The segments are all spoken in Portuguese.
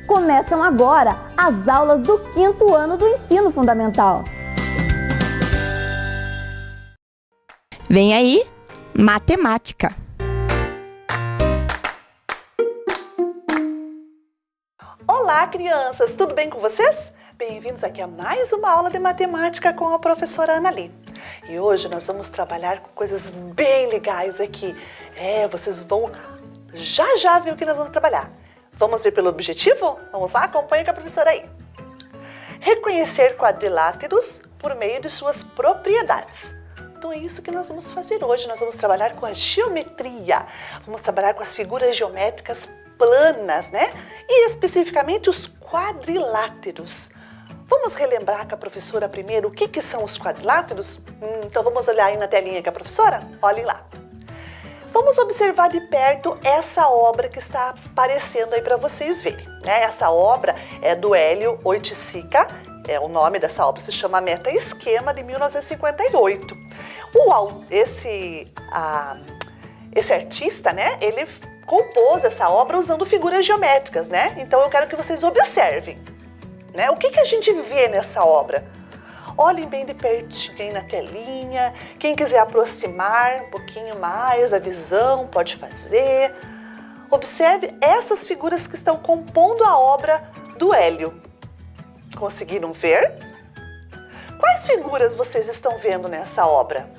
Começam agora as aulas do 5º ano do Ensino Fundamental. Vem aí, matemática. Olá, crianças! Tudo bem com vocês? Bem-vindos aqui a mais uma aula de matemática com a professora Anali. E hoje nós vamos trabalhar com coisas bem legais aqui. Vocês vão já ver o que nós vamos trabalhar. Vamos ver pelo objetivo? Vamos lá? Acompanhe com a professora aí. Reconhecer quadriláteros por meio de suas propriedades. Então é isso que nós vamos fazer hoje. Nós vamos trabalhar com a geometria. Vamos trabalhar com as figuras geométricas planas, né? E especificamente os quadriláteros. Vamos relembrar com a professora primeiro o que são os quadriláteros? Então vamos olhar aí na telinha com a professora? Olhem lá. Vamos observar de perto essa obra que está aparecendo aí para vocês verem, né? Essa obra é do Hélio Oiticica, o nome dessa obra se chama Meta-Esquema, de 1958. Esse artista, né? Ele compôs essa obra usando figuras geométricas, né? Então eu quero que vocês observem, né? O que a gente vê nessa obra? Olhem bem de pertinho aí na telinha. Quem quiser aproximar um pouquinho mais a visão, pode fazer. Observe essas figuras que estão compondo a obra do Hélio. Conseguiram ver? Quais figuras vocês estão vendo nessa obra?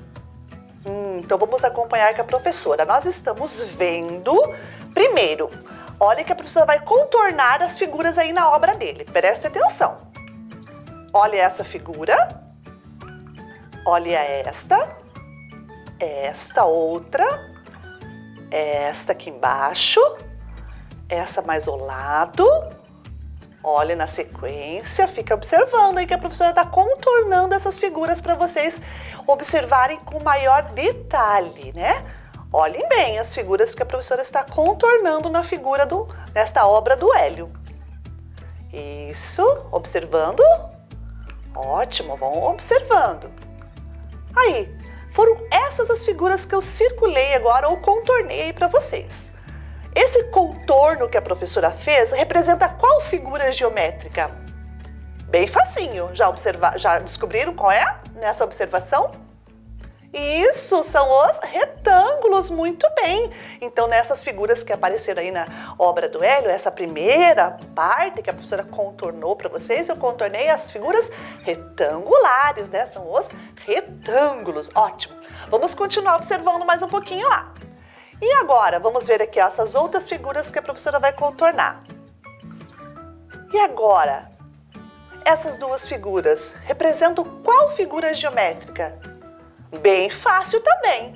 Então vamos acompanhar com a professora. Nós estamos vendo, primeiro, olha que a professora vai contornar as figuras aí na obra dele. Preste atenção. Olha essa figura, olha esta outra, esta aqui embaixo, essa mais ao lado. Olha na sequência, fica observando aí que a professora está contornando essas figuras para vocês observarem com maior detalhe, né? Olhem bem as figuras que a professora está contornando nesta obra do Hélio. Isso, observando. Ótimo, vão observando. Aí, foram essas as figuras que eu circulei agora ou contornei aí para vocês. Esse contorno que a professora fez representa qual figura geométrica? Bem facinho. Já descobriram qual é nessa observação? Isso, são os retângulos, muito bem. Então, nessas figuras que apareceram aí na obra do Hélio, essa primeira parte que a professora contornou para vocês, eu contornei as figuras retangulares, né? São os retângulos. Ótimo. Vamos continuar observando mais um pouquinho lá. E agora, vamos ver aqui essas outras figuras que a professora vai contornar. E agora, essas duas figuras representam qual figura geométrica? Bem fácil também.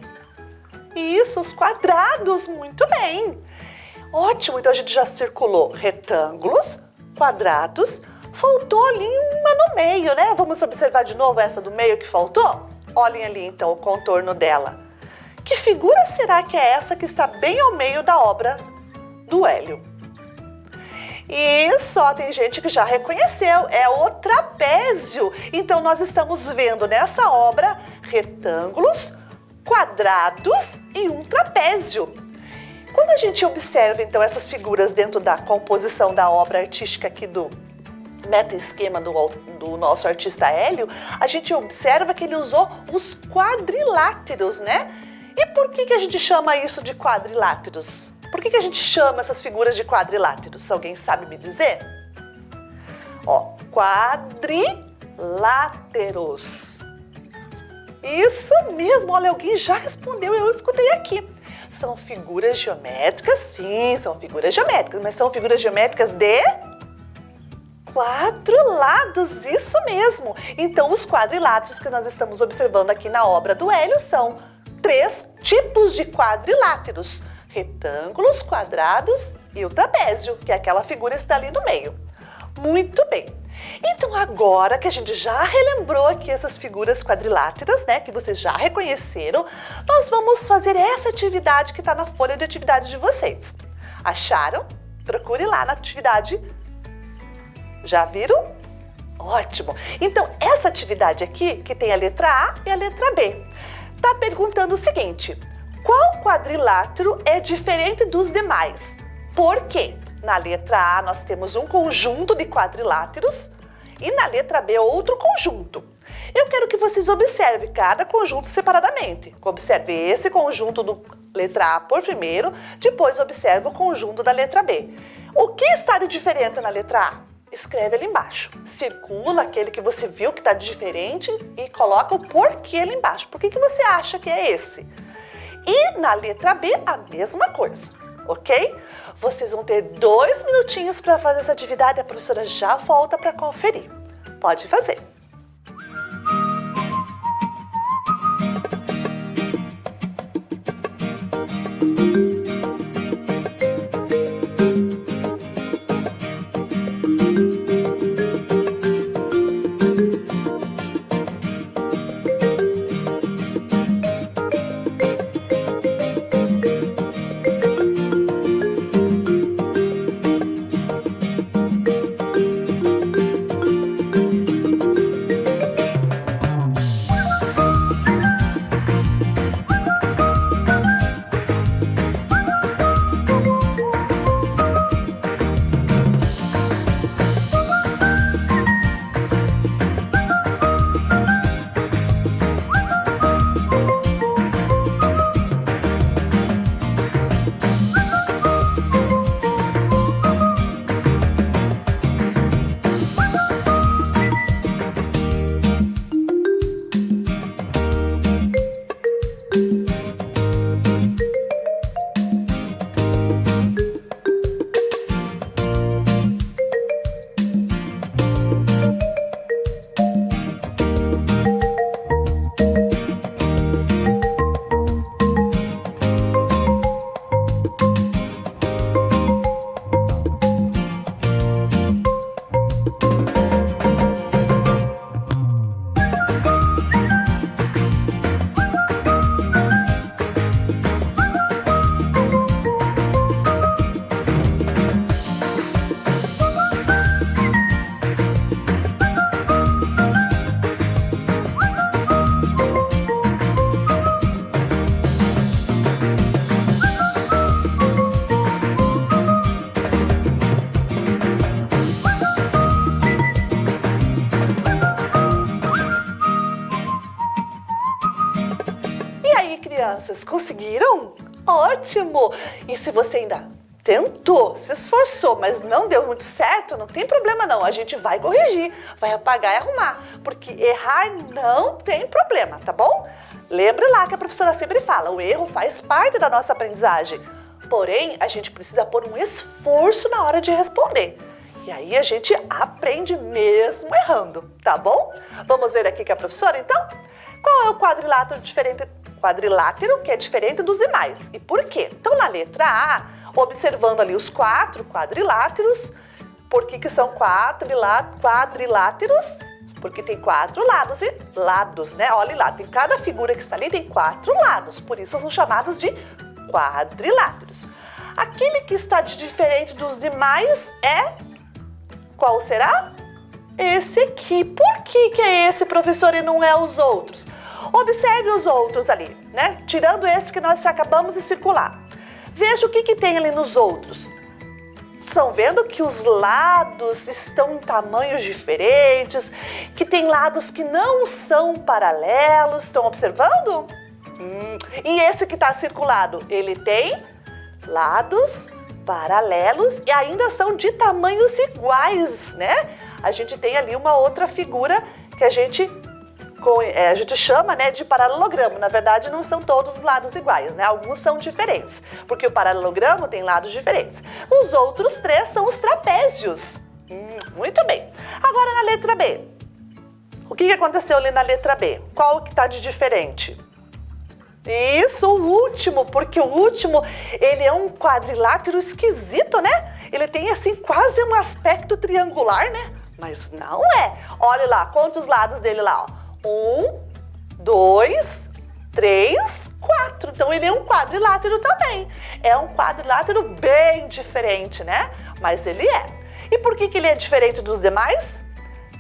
Isso, os quadrados, muito bem. Ótimo, então a gente já circulou retângulos, quadrados, faltou ali uma no meio, né? Vamos observar de novo essa do meio que faltou? Olhem ali então o contorno dela. Que figura será que é essa que está bem ao meio da obra do Hélio? Isso, tem gente que já reconheceu, é o trapézio. Então, nós estamos vendo nessa obra retângulos, quadrados e um trapézio. Quando a gente observa, então, essas figuras dentro da composição da obra artística aqui do Meta-Esquema do nosso artista Hélio, a gente observa que ele usou os quadriláteros, né? E por que a gente chama isso de quadriláteros? Por que a gente chama essas figuras de quadriláteros? Alguém sabe me dizer? Quadriláteros. Isso mesmo, olha, alguém já respondeu, eu escutei aqui. São figuras geométricas, sim, são figuras geométricas, mas são figuras geométricas de 4 lados, isso mesmo. Então, os quadriláteros que nós estamos observando aqui na obra do Hélio são 3 tipos de quadriláteros: retângulos, quadrados e o trapézio, que é aquela figura que está ali no meio. Muito bem. Então, agora que a gente já relembrou aqui essas figuras quadriláteras, né, que vocês já reconheceram, nós vamos fazer essa atividade que está na folha de atividades de vocês. Acharam? Procure lá na atividade. Já viram? Ótimo! Então, essa atividade aqui, que tem a letra A e a letra B, tá perguntando o seguinte: qual quadrilátero é diferente dos demais? Por quê? Na letra A nós temos um conjunto de quadriláteros e na letra B outro conjunto. Eu quero que vocês observem cada conjunto separadamente. Observe esse conjunto do letra A por primeiro, depois observe o conjunto da letra B. O que está de diferente na letra A? Escreve ali embaixo. Circula aquele que você viu que está diferente e coloca o porquê ali embaixo. Por que você acha que é esse? E na letra B, a mesma coisa, ok? Vocês vão ter 2 minutinhos para fazer essa atividade. A professora já volta para conferir. Pode fazer. Crianças, conseguiram? Ótimo! E se você ainda tentou, se esforçou, mas não deu muito certo, não tem problema não, a gente vai corrigir, vai apagar e arrumar, porque errar não tem problema, tá bom? Lembre lá que a professora sempre fala, o erro faz parte da nossa aprendizagem, porém a gente precisa pôr um esforço na hora de responder. E aí a gente aprende mesmo errando, tá bom? Vamos ver aqui com a professora então? Qual é o quadrilátero que é diferente dos demais? E por quê? Então na letra A, observando ali os 4 quadriláteros, por que são quadriláteros? Porque tem 4 lados e lados, né? Olha lá, tem cada figura que está ali tem 4 lados, por isso são chamados de quadriláteros. Aquele que está de diferente dos demais é... Qual será? Esse aqui. Por que é esse, professor, e não é os outros? Observe os outros ali, né? Tirando esse que nós acabamos de circular. Veja o que tem ali nos outros. Estão vendo que os lados estão em tamanhos diferentes, que tem lados que não são paralelos. Estão observando? E esse que está circulado, ele tem lados paralelos e ainda são de tamanhos iguais, né? A gente tem ali uma outra figura que a gente chama, né, de paralelogramo. Na verdade, não são todos os lados iguais, né? Alguns são diferentes, porque o paralelogramo tem lados diferentes. Os outros 3 são os trapézios. Muito bem. Agora na letra B. O que aconteceu ali na letra B? Qual que está de diferente? Isso, o último, porque o último, ele é um quadrilátero esquisito, né? Ele tem, assim, quase um aspecto triangular, né? Mas não é. Olha lá, quantos lados dele lá, ó. 1, 2, 3, 4. Então, ele é um quadrilátero também. É um quadrilátero bem diferente, né? Mas ele é. E por que ele é diferente dos demais?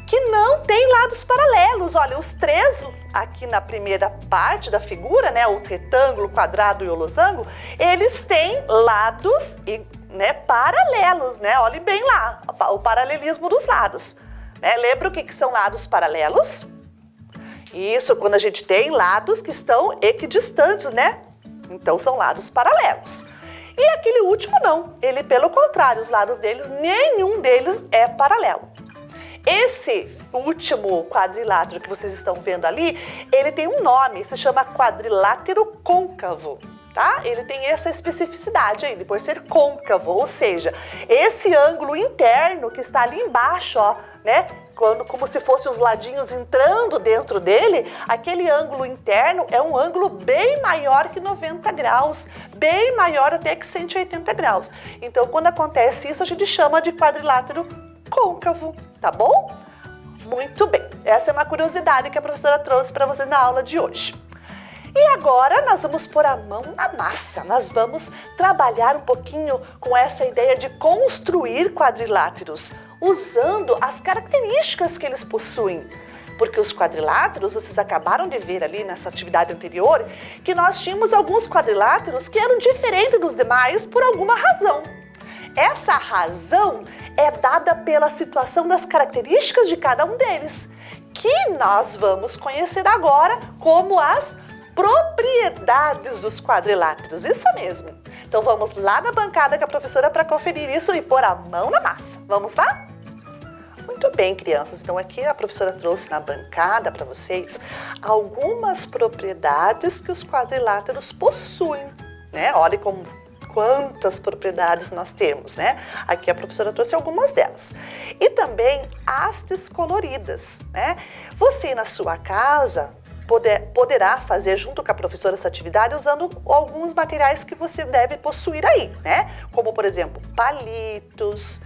que não tem lados paralelos. Olha, os três aqui na primeira parte da figura, né, o retângulo, o quadrado e o losango, eles têm lados paralelos, né? Olhe bem lá, o paralelismo dos lados. Né? Lembra o que são lados paralelos? Isso, quando a gente tem lados que estão equidistantes, né? Então são lados paralelos. E aquele último não, ele pelo contrário, os lados deles, nenhum deles é paralelo. Esse último quadrilátero que vocês estão vendo ali, ele tem um nome, se chama quadrilátero côncavo, tá? Ele tem essa especificidade aí, por ser côncavo, ou seja, esse ângulo interno que está ali embaixo, ó, né? Como se fossem os ladinhos entrando dentro dele, aquele ângulo interno é um ângulo bem maior que 90 graus, bem maior até que 180 graus. Então, quando acontece isso, a gente chama de quadrilátero côncavo, tá bom? Muito bem, essa é uma curiosidade que a professora trouxe para vocês na aula de hoje. E agora nós vamos pôr a mão na massa, nós vamos trabalhar um pouquinho com essa ideia de construir quadriláteros, usando as características que eles possuem. Porque os quadriláteros, vocês acabaram de ver ali nessa atividade anterior, que nós tínhamos alguns quadriláteros que eram diferentes dos demais por alguma razão. Essa razão é dada pela situação das características de cada um deles, que nós vamos conhecer agora como as propriedades dos quadriláteros, isso mesmo. Então vamos lá na bancada com a professora para conferir isso e pôr a mão na massa. Vamos lá? Muito bem, crianças. Então aqui a professora trouxe na bancada para vocês algumas propriedades que os quadriláteros possuem, né? Olha quantas propriedades nós temos, né? Aqui a professora trouxe algumas delas. E também hastes coloridas, né? Você na sua casa poderá fazer junto com a professora essa atividade usando alguns materiais que você deve possuir aí, né? Como, por exemplo, palitos,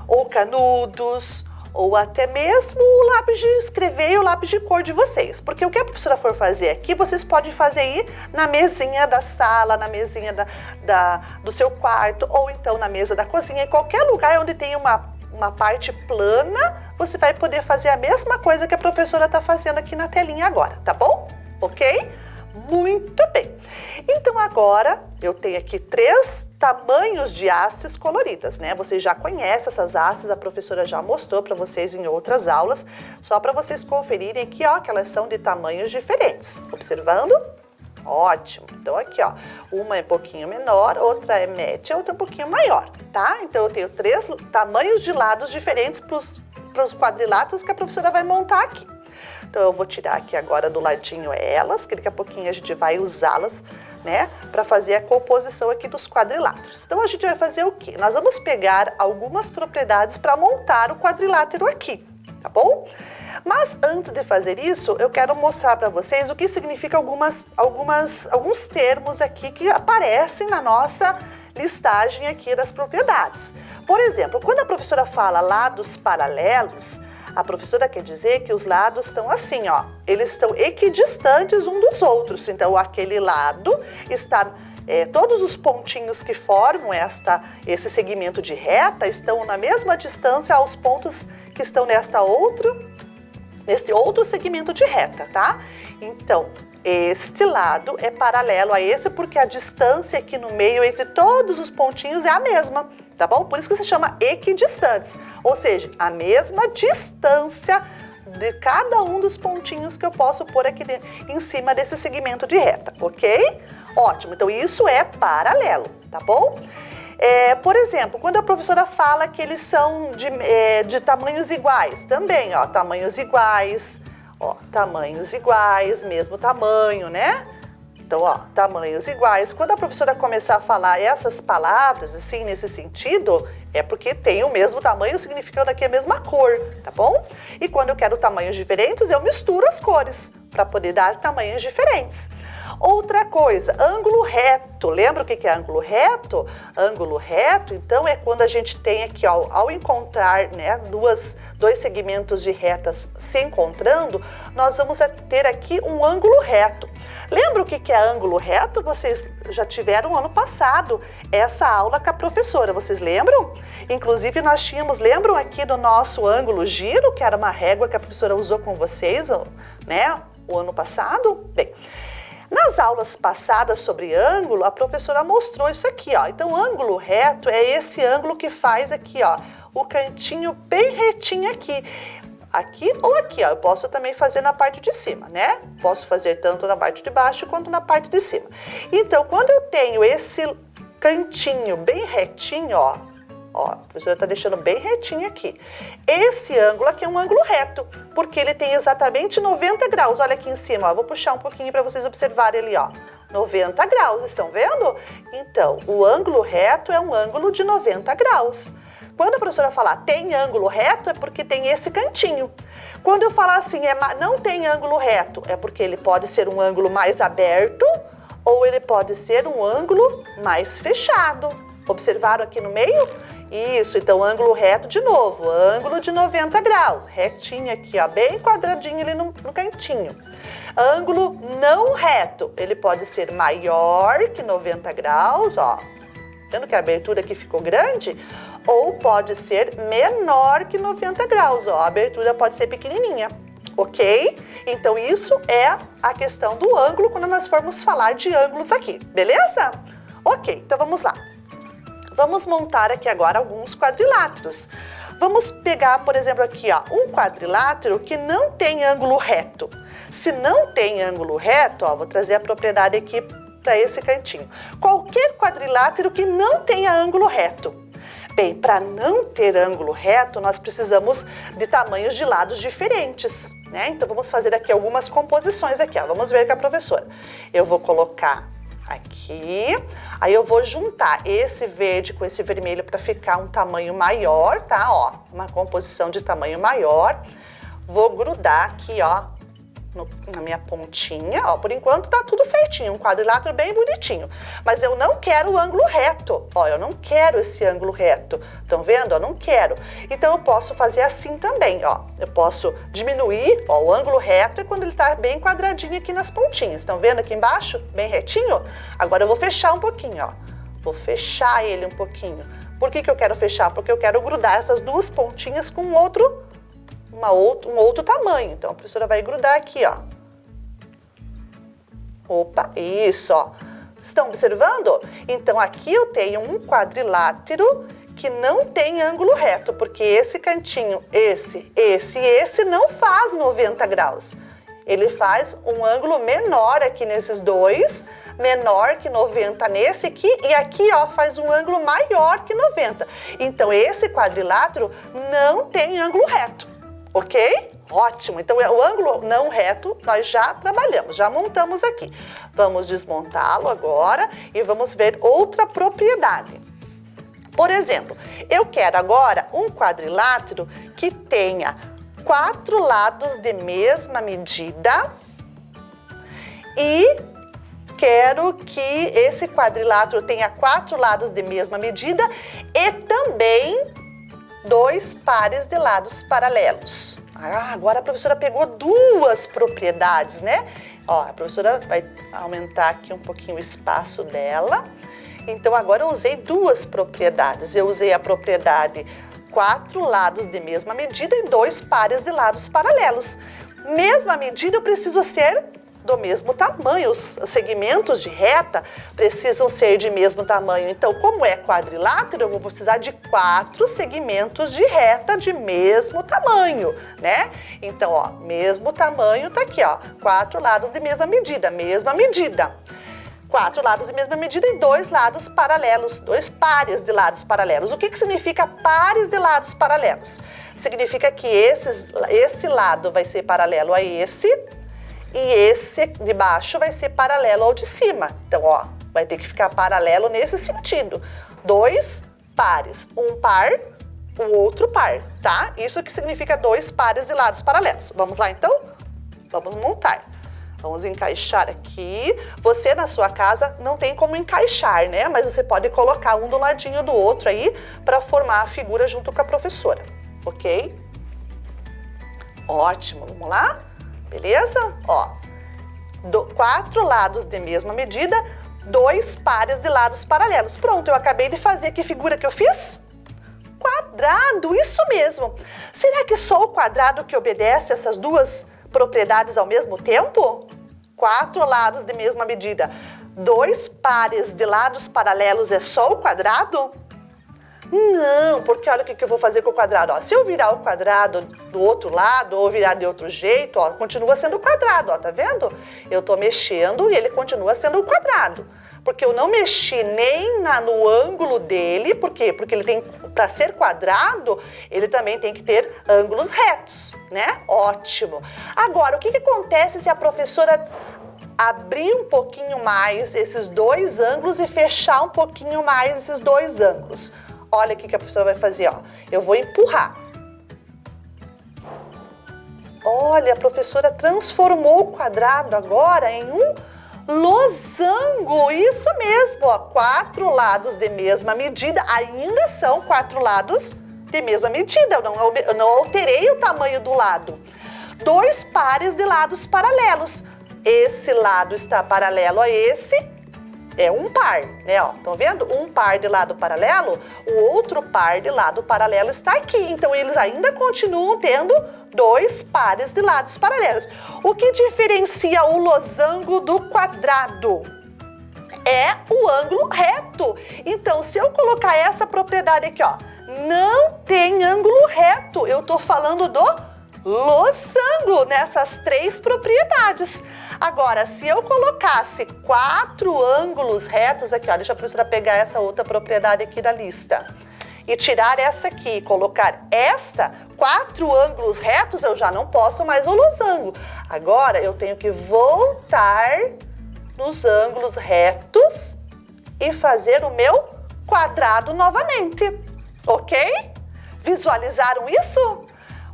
ou canudos, ou até mesmo o lápis de escrever e o lápis de cor de vocês. Porque o que a professora for fazer aqui, vocês podem fazer aí na mesinha da sala, na mesinha do seu quarto, ou então na mesa da cozinha, em qualquer lugar onde tem uma parte plana, você vai poder fazer a mesma coisa que a professora está fazendo aqui na telinha agora, tá bom? Ok? Muito bem. Então agora eu tenho aqui 3 tamanhos de hastes coloridas, né? Vocês já conhecem essas hastes, a professora já mostrou para vocês em outras aulas, só para vocês conferirem aqui, ó, que elas são de tamanhos diferentes. Observando? Ótimo. Então aqui, ó, uma é um pouquinho menor, outra é média, outra um pouquinho maior, tá? Então eu tenho 3 tamanhos de lados diferentes para os quadriláteros que a professora vai montar aqui. Então eu vou tirar aqui agora do ladinho elas, que daqui a pouquinho a gente vai usá-las, né, para fazer a composição aqui dos quadriláteros. Então a gente vai fazer o quê? Nós vamos pegar algumas propriedades para montar o quadrilátero aqui, tá bom? Mas antes de fazer isso, eu quero mostrar para vocês o que significa alguns termos aqui que aparecem na nossa listagem aqui das propriedades. Por exemplo, quando a professora fala lados paralelos, a professora quer dizer que os lados estão assim, ó, eles estão equidistantes um dos outros. Então, aquele lado está, todos os pontinhos que formam esse segmento de reta estão na mesma distância aos pontos que estão neste outro segmento de reta, tá? Então, este lado é paralelo a esse porque a distância aqui no meio entre todos os pontinhos é a mesma, tá bom? Por isso que se chama equidistantes, ou seja, a mesma distância de cada um dos pontinhos que eu posso pôr aqui em cima desse segmento de reta, ok? Ótimo, então isso é paralelo, tá bom? Por exemplo, quando a professora fala que eles são de tamanhos iguais, também, ó, tamanhos iguais, mesmo tamanho, né? Então, ó, tamanhos iguais. Quando a professora começar a falar essas palavras, assim, nesse sentido, é porque tem o mesmo tamanho, significando aqui a mesma cor, tá bom? E quando eu quero tamanhos diferentes, eu misturo as cores para poder dar tamanhos diferentes. Outra coisa, ângulo reto. Lembra o que é ângulo reto? Ângulo reto, então, é quando a gente tem aqui, ó, ao encontrar, né, dois segmentos de retas se encontrando, nós vamos ter aqui um ângulo reto. Lembra o que é ângulo reto? Vocês já tiveram ano passado essa aula com a professora, vocês lembram? Inclusive nós tínhamos, lembram aqui do nosso ângulo giro, que era uma régua que a professora usou com vocês, né, o ano passado? Bem, nas aulas passadas sobre ângulo, a professora mostrou isso aqui, ó. Então, ângulo reto é esse ângulo que faz aqui, ó, o cantinho bem retinho aqui. Aqui ou aqui, ó. Eu posso também fazer na parte de cima, né? Posso fazer tanto na parte de baixo quanto na parte de cima. Então, quando eu tenho esse cantinho bem retinho, ó, a professora está deixando bem retinho aqui. Esse ângulo aqui é um ângulo reto, porque ele tem exatamente 90 graus. Olha aqui em cima, ó. Vou puxar um pouquinho para vocês observarem ali, ó. 90 graus, estão vendo? Então, o ângulo reto é um ângulo de 90 graus. Quando a professora falar tem ângulo reto, é porque tem esse cantinho. Quando eu falar assim, não tem ângulo reto, é porque ele pode ser um ângulo mais aberto ou ele pode ser um ângulo mais fechado. Observaram aqui no meio? Isso, então ângulo reto de novo, ângulo de 90 graus, retinho aqui, ó, bem quadradinho ali no cantinho. Ângulo não reto, ele pode ser maior que 90 graus, ó, vendo que a abertura aqui ficou grande? Ou pode ser menor que 90 graus, ó, a abertura pode ser pequenininha, ok? Então isso é a questão do ângulo quando nós formos falar de ângulos aqui, beleza? Ok, então vamos lá. Vamos montar aqui agora alguns quadriláteros. Vamos pegar, por exemplo, aqui, ó, um quadrilátero que não tem ângulo reto. Se não tem ângulo reto, ó, vou trazer a propriedade aqui para esse cantinho. Qualquer quadrilátero que não tenha ângulo reto. Bem, para não ter ângulo reto, nós precisamos de tamanhos de lados diferentes, né? Então, vamos fazer aqui algumas composições aqui, ó. Vamos ver com a professora. Eu vou colocar aqui, aí eu vou juntar esse verde com esse vermelho para ficar um tamanho maior, tá? Ó, uma composição de tamanho maior. Vou grudar aqui, ó, na minha pontinha, ó, por enquanto tá tudo certinho, um quadrilátero bem bonitinho. Mas eu não quero o ângulo reto, ó, eu não quero esse ângulo reto. Estão vendo? Eu não quero. Então eu posso fazer assim também, ó. Eu posso diminuir, ó, o ângulo reto é quando ele tá bem quadradinho aqui nas pontinhas. Estão vendo aqui embaixo? Bem retinho? Agora eu vou fechar um pouquinho, ó. Vou fechar ele um pouquinho. Por que eu quero fechar? Porque eu quero grudar essas duas pontinhas com um outro tamanho. Então, a professora vai grudar aqui, ó. Opa, isso, ó. Estão observando? Então, aqui eu tenho um quadrilátero que não tem ângulo reto, porque esse cantinho, esse e esse não faz 90 graus. Ele faz um ângulo menor aqui nesses dois, menor que 90 nesse aqui, e aqui, ó, faz um ângulo maior que 90. Então, esse quadrilátero não tem ângulo reto. Ok? Ótimo. Então, o ângulo não reto nós já trabalhamos, já montamos aqui. Vamos desmontá-lo agora e vamos ver outra propriedade. Por exemplo, eu quero agora um quadrilátero que tenha 4 lados de mesma medida e quero que esse quadrilátero tenha 4 lados de mesma medida e também 2 pares de lados paralelos. Ah, agora a professora pegou 2 propriedades, né? Ó, a professora vai aumentar aqui um pouquinho o espaço dela. Então, agora eu usei 2 propriedades. Eu usei a propriedade 4 lados de mesma medida e 2 pares de lados paralelos. Mesma medida, eu preciso ser do mesmo tamanho. Os segmentos de reta precisam ser de mesmo tamanho. Então, como é quadrilátero, eu vou precisar de 4 segmentos de reta de mesmo tamanho, né? Então, ó, mesmo tamanho tá aqui, ó. 4 lados de mesma medida. 4 lados de mesma medida e 2 lados paralelos, 2 pares de lados paralelos. O que significa pares de lados paralelos? Significa que esse lado vai ser paralelo a esse e esse de baixo vai ser paralelo ao de cima. Então, ó, vai ter que ficar paralelo nesse sentido. 2 pares, um par, o outro par, tá? Isso que significa 2 pares de lados paralelos. Vamos lá, então? Vamos montar. Vamos encaixar aqui. Você, na sua casa, não tem como encaixar, né? Mas você pode colocar um do ladinho do outro aí para formar a figura junto com a professora, ok? Ótimo, vamos lá? Beleza? Ó, 4 lados de mesma medida, 2 pares de lados paralelos. Pronto, eu acabei de fazer. Que figura que eu fiz? Quadrado, isso mesmo. Será que só o quadrado que obedece essas duas propriedades ao mesmo tempo? 4 lados de mesma medida, 2 pares de lados paralelos é só o quadrado? Não, porque olha o que eu vou fazer com o quadrado. Ó, se eu virar o quadrado do outro lado ou virar de outro jeito, ó, continua sendo quadrado, ó, tá vendo? Eu tô mexendo e ele continua sendo quadrado. Porque eu não mexi nem no ângulo dele, por quê? Porque ele tem, para ser quadrado, ele também tem que ter ângulos retos, né? Ótimo. Agora, o que acontece se a professora abrir um pouquinho mais esses 2 ângulos e fechar um pouquinho mais esses 2 ângulos? Olha o que a professora vai fazer, ó. Eu vou empurrar. Olha, a professora transformou o quadrado agora em um losango. Isso mesmo, ó. 4 lados de mesma medida, ainda são 4 lados de mesma medida. Eu não alterei o tamanho do lado. 2 pares de lados paralelos. Esse lado está paralelo a esse. É um par, né? Ó, estão vendo? Um par de lado paralelo, o outro par de lado paralelo está aqui. Então, eles ainda continuam tendo 2 pares de lados paralelos. O que diferencia o losango do quadrado? É o ângulo reto. Então, se eu colocar essa propriedade aqui, ó, não tem ângulo reto. Eu tô falando do losango nessas 3 propriedades. Agora, se eu colocasse 4 ângulos retos aqui, ó, deixa a professora pegar essa outra propriedade aqui da lista e tirar essa aqui e colocar esta, 4 ângulos retos, eu já não posso mais o losango. Agora, eu tenho que voltar nos ângulos retos e fazer o meu quadrado novamente, ok? Visualizaram isso?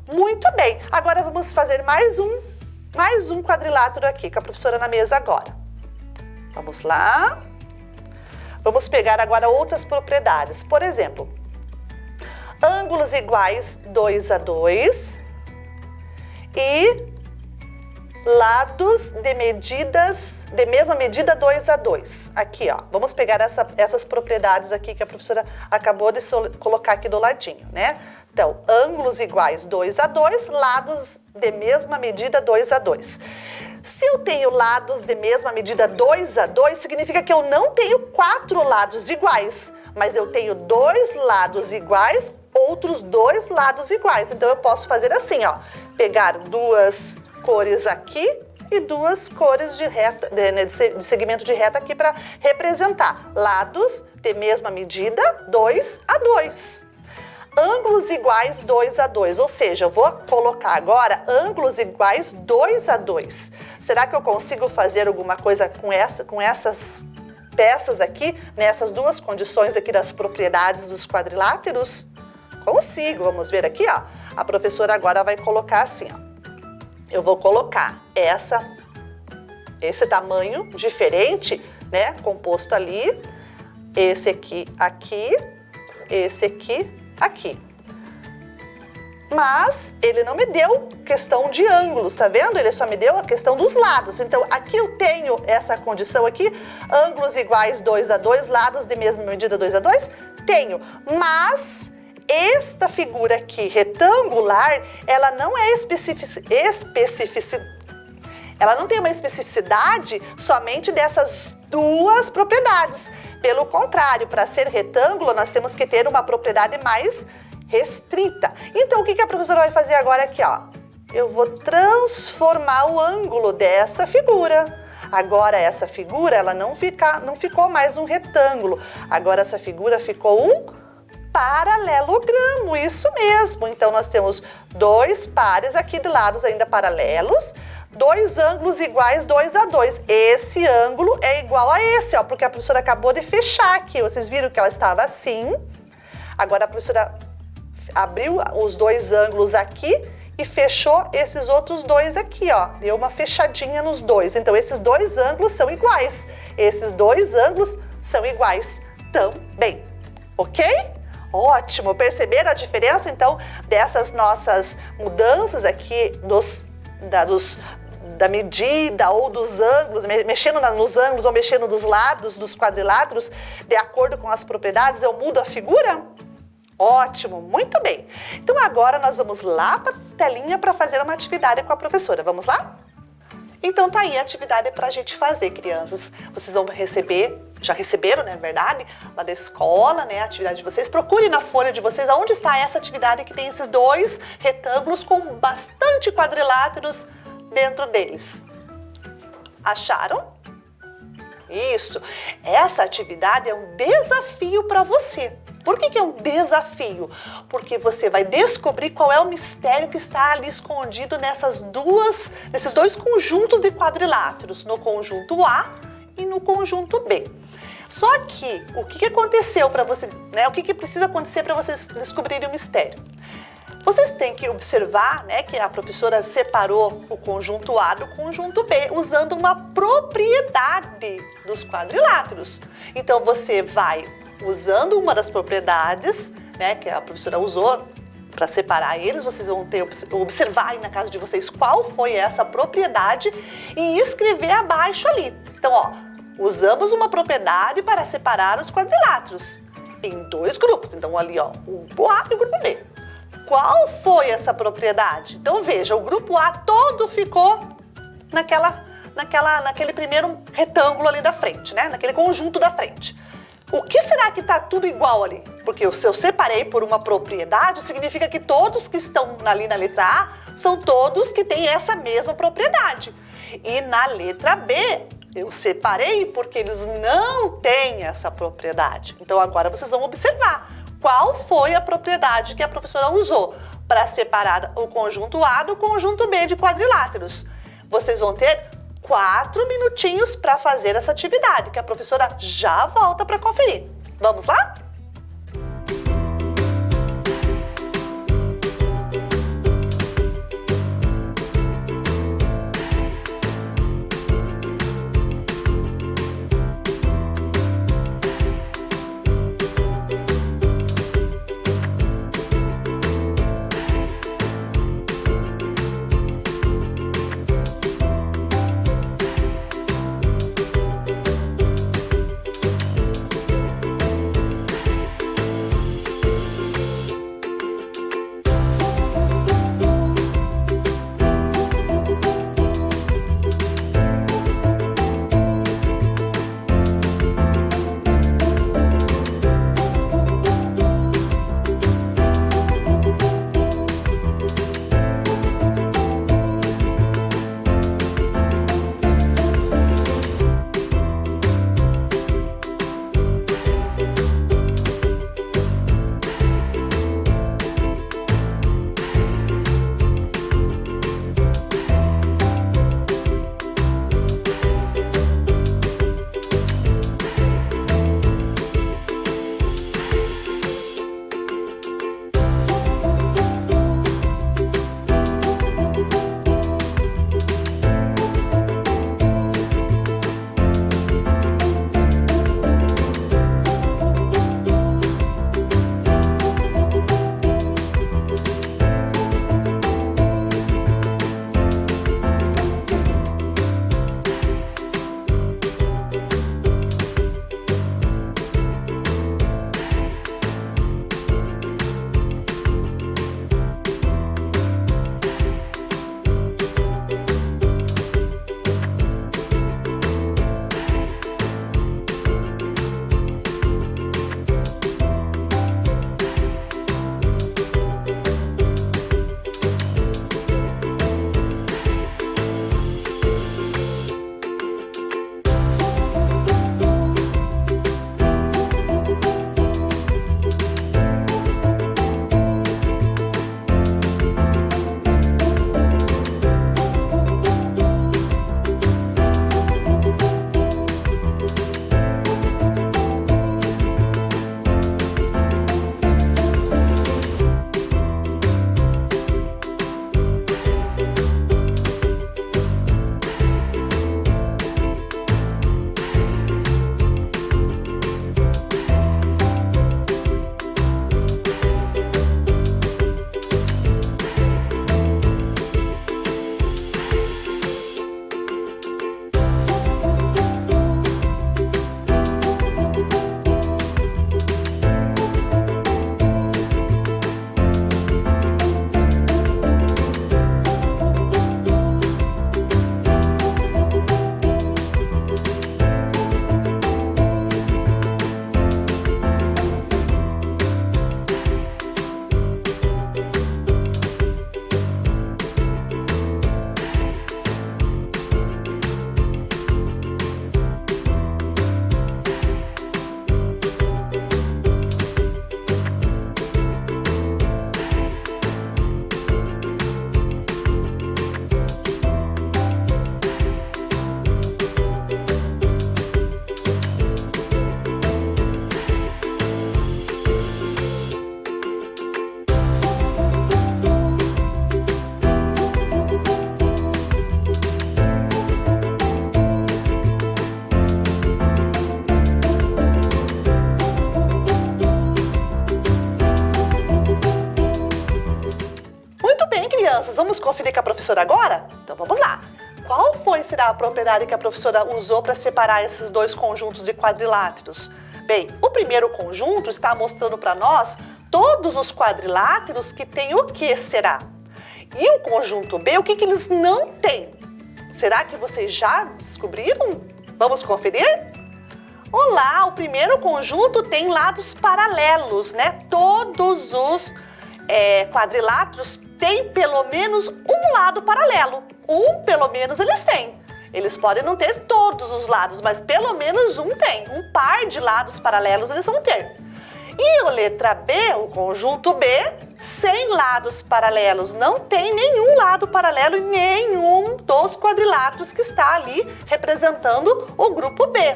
Muito bem. Agora, vamos fazer mais um quadrilátero aqui com a professora na mesa agora. Vamos lá. Vamos pegar agora outras propriedades. Por exemplo, ângulos iguais 2 a 2 e lados de mesma medida 2 a 2. Aqui, ó. Vamos pegar essas propriedades aqui que a professora acabou de colocar aqui do ladinho, né? Então, ângulos iguais 2 a 2, lados de mesma medida 2 a 2. Se eu tenho lados de mesma medida 2 a 2, significa que eu não tenho 4 lados iguais, mas eu tenho 2 lados iguais, outros 2 lados iguais. Então, eu posso fazer assim, ó, pegar 2 cores aqui e 2 cores de segmento de reta aqui para representar lados de mesma medida 2 a 2. Ângulos iguais 2 a 2, ou seja, eu vou colocar agora ângulos iguais 2 a 2. Será que eu consigo fazer alguma coisa com essas peças aqui, nessas 2 condições aqui das propriedades dos quadriláteros? Consigo, vamos ver aqui, ó. A professora agora vai colocar assim, ó. Eu vou colocar esse tamanho diferente, né, composto ali, esse aqui, esse aqui. Mas ele não me deu questão de ângulos, tá vendo? Ele só me deu a questão dos lados. Então, aqui eu tenho essa condição aqui, ângulos iguais 2 a 2, lados de mesma medida 2 a 2, tenho. Mas esta figura aqui, retangular, ela não é ela não tem uma especificidade somente dessas 2 propriedades. Pelo contrário, para ser retângulo, nós temos que ter uma propriedade mais restrita. Então, o que a professora vai fazer agora aqui, ó? Eu vou transformar o ângulo dessa figura. Agora, essa figura, ela não ficou mais um retângulo. Agora, essa figura ficou um paralelogramo, isso mesmo. Então, nós temos 2 pares aqui de lados ainda paralelos, 2 ângulos iguais 2 a 2. Esse ângulo é igual a esse, ó, porque a professora acabou de fechar aqui. Vocês viram que ela estava assim. Agora a professora abriu os 2 ângulos aqui e e fechou esses outros dois aqui, ó. Deu uma fechadinha nos dois. Então, esses dois ângulos são iguais. Esses dois ângulos são iguais também, ok? Ótimo! Perceberam a diferença, então, dessas nossas mudanças aqui da medida ou dos ângulos, mexendo nos ângulos ou mexendo nos lados dos quadriláteros, de acordo com as propriedades, eu mudo a figura? Ótimo, muito bem. Então agora nós vamos lá para a telinha para fazer uma atividade com a professora. Vamos lá? Então tá aí a atividade para a gente fazer, crianças. Vocês vão receber, já receberam, né, verdade? Lá da escola, né, a atividade de vocês. Procure na folha de vocês aonde está essa atividade que tem esses dois retângulos com bastante quadriláteros dentro deles. Acharam? Isso. Essa atividade é um desafio para você. Por que é um desafio? Porque você vai descobrir qual é o mistério que está ali escondido nesses dois conjuntos de quadriláteros, no conjunto A e no conjunto B. Só que, o que aconteceu para você, né? O que precisa acontecer para vocês descobrirem o mistério? Vocês têm que observar, né, que a professora separou o conjunto A do conjunto B usando uma propriedade dos quadriláteros. Então, você vai usando uma das propriedades, né, que a professora usou para separar eles, vocês vão observar aí na casa de vocês qual foi essa propriedade e escrever abaixo ali. Então, ó, usamos uma propriedade para separar os quadriláteros em dois grupos. Então, ali, ó, o grupo A e o grupo B. Qual foi essa propriedade? Então, veja, o grupo A todo ficou naquele primeiro retângulo ali da frente, né? Naquele conjunto da frente. O que será que está tudo igual ali? Porque se eu separei por uma propriedade, significa que todos que estão ali na letra A são todos que têm essa mesma propriedade. E na letra B, eu separei porque eles não têm essa propriedade. Então, agora vocês vão observar qual foi a propriedade que a professora usou para separar o conjunto A do conjunto B de quadriláteros. Vocês vão ter 4 minutinhos para fazer essa atividade, que a professora já volta para conferir. Vamos lá? professora agora? Então vamos lá. Qual será a propriedade que a professora usou para separar esses dois conjuntos de quadriláteros? Bem, o primeiro conjunto está mostrando para nós todos os quadriláteros que têm o que será? E o conjunto B, o que eles não têm? Será que vocês já descobriram? Vamos conferir? Olá, o primeiro conjunto tem lados paralelos, né? Todos os quadriláteros têm pelo menos um lado paralelo. Pelo menos, eles têm. Eles podem não ter todos os lados, mas pelo menos um tem. Um par de lados paralelos eles vão ter. E a letra B, o conjunto B, sem lados paralelos. Não tem nenhum lado paralelo em nenhum dos quadriláteros que está ali representando o grupo B.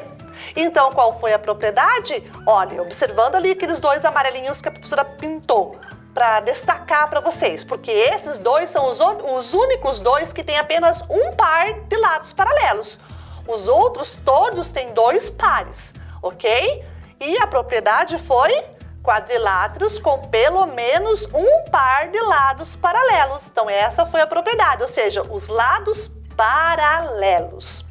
Então, qual foi a propriedade? Olha, observando ali aqueles dois amarelinhos que a professora pintou para destacar para vocês, porque esses dois são os únicos dois que têm apenas um par de lados paralelos. Os outros todos têm dois pares, ok? E a propriedade foi quadriláteros com pelo menos um par de lados paralelos. Então, essa foi a propriedade, ou seja, os lados paralelos.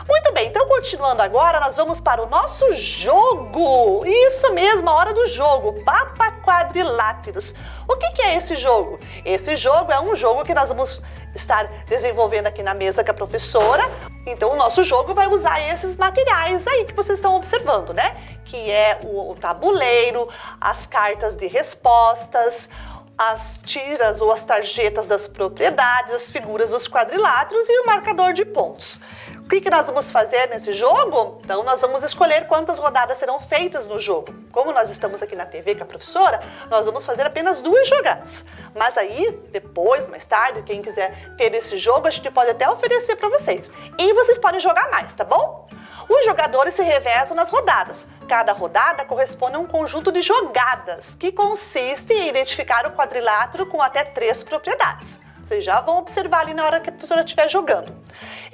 Muito bem, então continuando agora, nós vamos para o nosso jogo. Isso mesmo, a hora do jogo, Papa Quadriláteros. O que é esse jogo? Esse jogo é um jogo que nós vamos estar desenvolvendo aqui na mesa com a professora. Então o nosso jogo vai usar esses materiais aí que vocês estão observando, né? Que é o tabuleiro, as cartas de respostas, as tiras ou as tarjetas das propriedades, as figuras dos quadriláteros e o marcador de pontos. O que nós vamos fazer nesse jogo? Então, nós vamos escolher quantas rodadas serão feitas no jogo. Como nós estamos aqui na TV com a professora, nós vamos fazer apenas 2 jogadas. Mas aí, depois, mais tarde, quem quiser ter esse jogo, a gente pode até oferecer para vocês. E vocês podem jogar mais, tá bom? Os jogadores se revezam nas rodadas. Cada rodada corresponde a um conjunto de jogadas, que consiste em identificar o quadrilátero com até 3 propriedades. Vocês já vão observar ali na hora que a professora estiver jogando.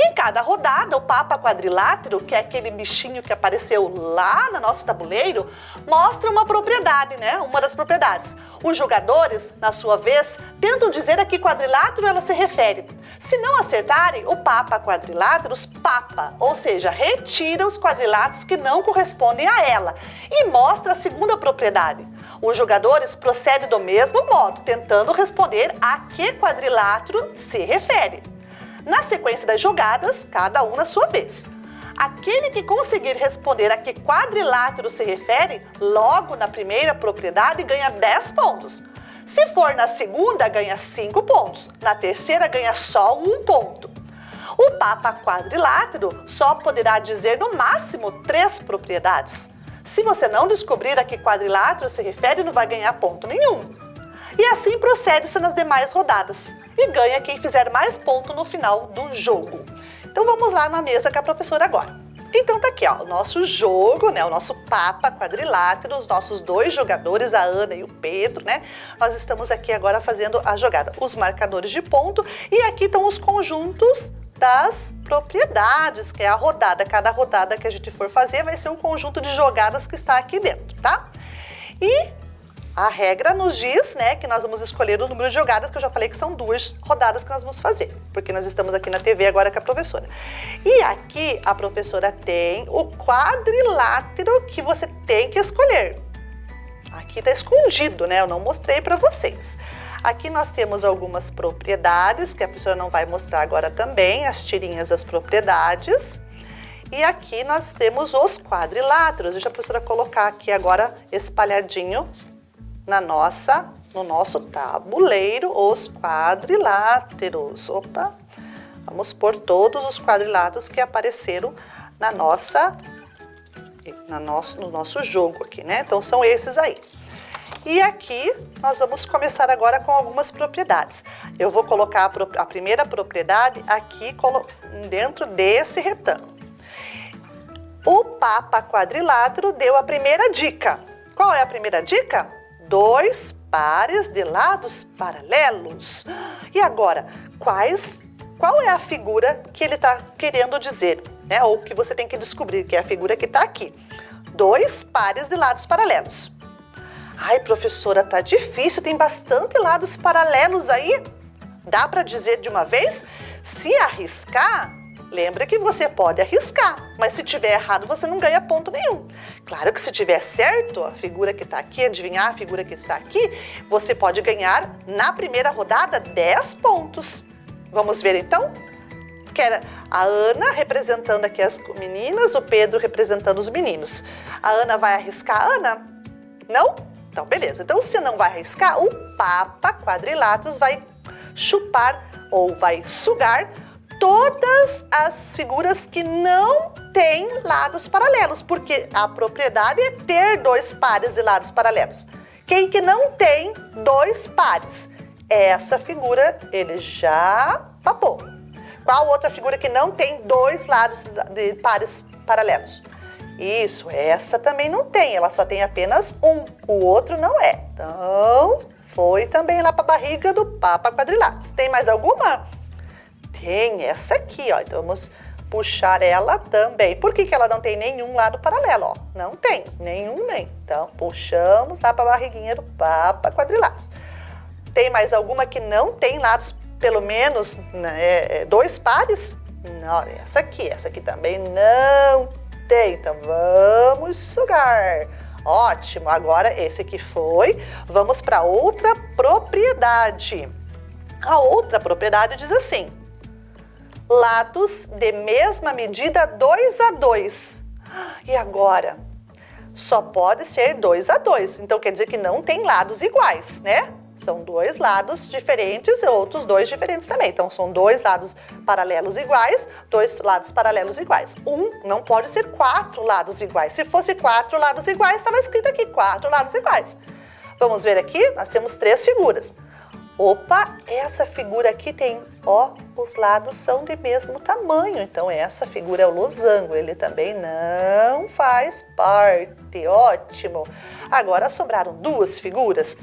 Em cada rodada, o Papa Quadrilátero, que é aquele bichinho que apareceu lá no nosso tabuleiro, mostra uma propriedade, né? Uma das propriedades. Os jogadores, na sua vez, tentam dizer a que quadrilátero ela se refere. Se não acertarem, o Papa Quadriláteros papa, ou seja, retira os quadriláteros que não correspondem a ela e mostra a segunda propriedade. Os jogadores procedem do mesmo modo, tentando responder a que quadrilátero se refere. Na sequência das jogadas, cada um na sua vez. Aquele que conseguir responder a que quadrilátero se refere, logo na primeira propriedade ganha 10 pontos. Se for na segunda, ganha 5 pontos. Na terceira, ganha só 1 ponto. O Papa Quadrilátero só poderá dizer no máximo 3 propriedades. Se você não descobrir a que quadrilátero se refere, não vai ganhar ponto nenhum. E assim procede-se nas demais rodadas. E ganha quem fizer mais ponto no final do jogo. Então vamos lá na mesa com a professora agora. Então tá aqui, ó, o nosso jogo, né? O nosso Papa Quadrilátero, os nossos 2 jogadores, a Ana e o Pedro, né? Nós estamos aqui agora fazendo a jogada, os marcadores de ponto. E aqui estão os conjuntos das propriedades, que é a rodada. Cada rodada que a gente for fazer vai ser um conjunto de jogadas que está aqui dentro, tá? E a regra nos diz, né, que nós vamos escolher o número de jogadas, que eu já falei que são 2 rodadas que nós vamos fazer, porque nós estamos aqui na TV agora com a professora. E aqui a professora tem o quadrilátero que você tem que escolher. Aqui está escondido, né? Eu não mostrei para vocês. Aqui nós temos algumas propriedades, que a professora não vai mostrar agora também, as tirinhas das propriedades. E aqui nós temos os quadriláteros. Deixa a professora colocar aqui agora espalhadinho no nosso tabuleiro, os quadriláteros. Opa! Vamos pôr todos os quadriláteros que apareceram no nosso jogo aqui, né? Então são esses aí. E aqui nós vamos começar agora com algumas propriedades. Eu vou colocar a primeira propriedade aqui dentro desse retângulo. O Papa Quadrilátero deu a primeira dica. Qual é a primeira dica? 2 pares de lados paralelos. E agora, qual é a figura que ele está querendo dizer, né? Ou que você tem que descobrir, que é a figura que está aqui. 2 pares de lados paralelos. Ai, professora, tá difícil, tem bastante lados paralelos aí. Dá para dizer de uma vez? Se arriscar, lembra que você pode arriscar, mas se tiver errado, você não ganha ponto nenhum. Claro que se tiver certo, a figura que está aqui, adivinhar a figura que está aqui, você pode ganhar na primeira rodada 10 pontos. Vamos ver então? Quero a Ana representando aqui as meninas, o Pedro representando os meninos. A Ana vai arriscar? Ana? Não? Então, beleza. Então, se não vai arriscar, o Papa Quadrilatos vai chupar ou vai sugar todas as figuras que não têm lados paralelos, porque a propriedade é ter 2 pares de lados paralelos. Quem que não tem 2 pares? Essa figura ele já papou. Qual outra figura que não tem 2 lados de pares paralelos? Isso, essa também não tem, ela só tem apenas um, o outro não é. Então, foi também lá para a barriga do Papa Quadrilatos. Tem mais alguma? Tem essa aqui, ó. Então, vamos puxar ela também. Por que ela não tem nenhum lado paralelo, ó? Não tem, nenhum nem. Então, puxamos lá para a barriguinha do Papa Quadrilatos. Tem mais alguma que não tem lados, pelo menos, 2 pares? Não, essa aqui também não tem. Então, vamos sugar. Ótimo, agora esse aqui foi. Vamos para outra propriedade. A outra propriedade diz assim: lados de mesma medida 2 a 2. E agora? Só pode ser 2 a 2. Então, quer dizer que não tem lados iguais, né? São 2 lados diferentes e outros 2 diferentes também. Então, são 2 lados paralelos iguais, 2 lados paralelos iguais. Não pode ser 4 lados iguais. Se fosse 4 lados iguais, estava escrito aqui 4 lados iguais. Vamos ver aqui, nós temos 3 figuras. Opa, essa figura aqui tem, ó, os lados são de mesmo tamanho. Então, essa figura é o losango, ele também não faz parte. Ótimo. Agora, sobraram 2 figuras.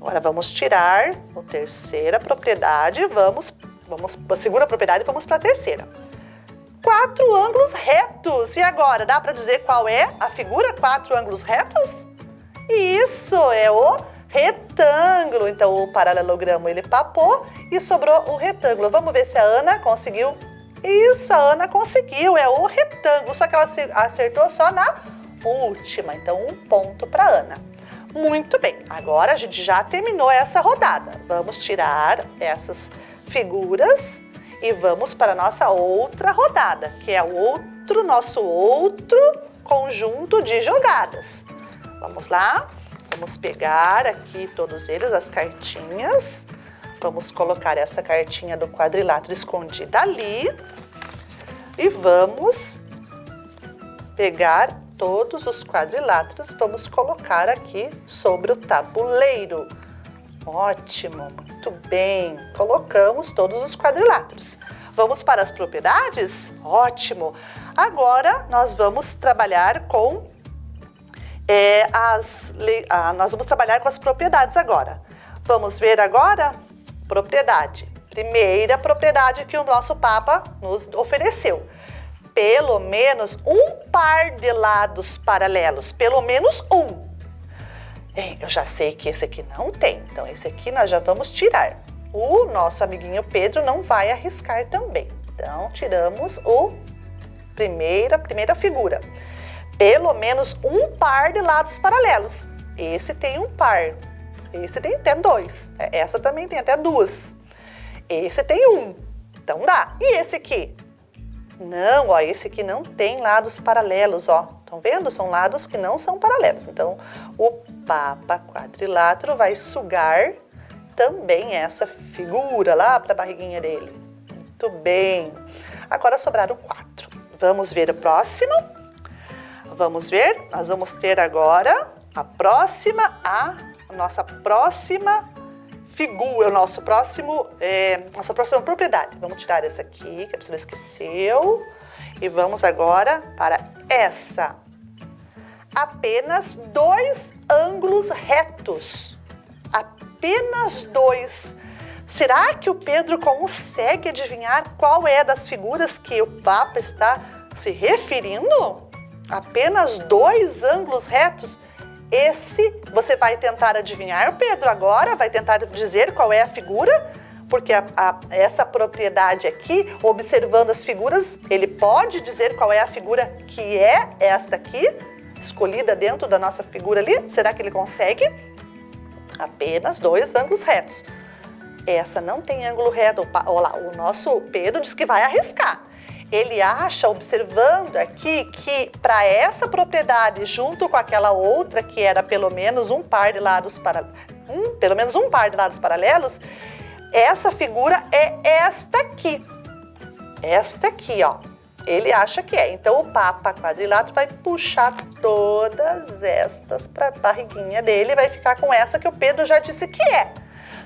Agora, vamos tirar a terceira propriedade, vamos para a segunda propriedade e vamos para a terceira. 4 ângulos retos. E agora, dá para dizer qual é a figura 4 ângulos retos? Isso, é o retângulo. Então, o paralelogramo ele papou e sobrou o retângulo. Vamos ver se a Ana conseguiu. Isso, a Ana conseguiu, é o retângulo, só que ela acertou só na última. Então, 1 ponto para a Ana. Muito bem, agora a gente já terminou essa rodada. Vamos tirar essas figuras e vamos para a nossa outra rodada, que é nosso outro conjunto de jogadas. Vamos lá, vamos pegar aqui todos eles, as cartinhas. Vamos colocar essa cartinha do quadrilátero escondida ali. E vamos pegar todos os quadriláteros, vamos colocar aqui sobre o tabuleiro. Ótimo, muito bem. Colocamos todos os quadriláteros. Vamos para as propriedades? Ótimo. Agora nós vamos trabalhar com as propriedades agora. Vamos ver agora propriedade. Primeira propriedade que o nosso Papa nos ofereceu. Pelo menos 1 par de lados paralelos, pelo menos 1. Eu já sei que esse aqui não tem, então esse aqui nós já vamos tirar. O nosso amiguinho Pedro não vai arriscar também. Então, tiramos primeira figura. Pelo menos 1 par de lados paralelos. Esse tem 1 par, esse tem até 2, essa também tem até 2. Esse tem 1, então dá. E esse aqui? Não, ó, esse aqui não tem lados paralelos, ó. Estão vendo? São lados que não são paralelos. Então, o Papa Quadrilátero vai sugar também essa figura lá para a barriguinha dele. Muito bem. Agora sobraram 4. Vamos ver o próximo? Vamos ver? Nós vamos ter agora a nossa próxima figura, nossa próxima propriedade. Vamos tirar essa aqui, que a pessoa esqueceu. E vamos agora para essa. Apenas 2 ângulos retos. Apenas 2. Será que o Pedro consegue adivinhar qual é das figuras que o Papa está se referindo? Apenas 2 ângulos retos? Esse você vai tentar adivinhar, Pedro, agora? Vai tentar dizer qual é a figura? porque essa propriedade aqui, observando as figuras, ele pode dizer qual é a figura que é esta aqui, escolhida dentro da nossa figura ali? Será que ele consegue? Apenas 2 ângulos retos. Essa não tem ângulo reto. Olha lá, o nosso Pedro diz que vai arriscar. Ele acha, observando aqui, que para essa propriedade, junto com aquela outra, que era pelo menos um par de lados paralelos, essa figura é esta aqui. Esta aqui, ó. Ele acha que é. Então, o Papa quadrilátero vai puxar todas estas para a barriguinha dele e vai ficar com essa que o Pedro já disse que é.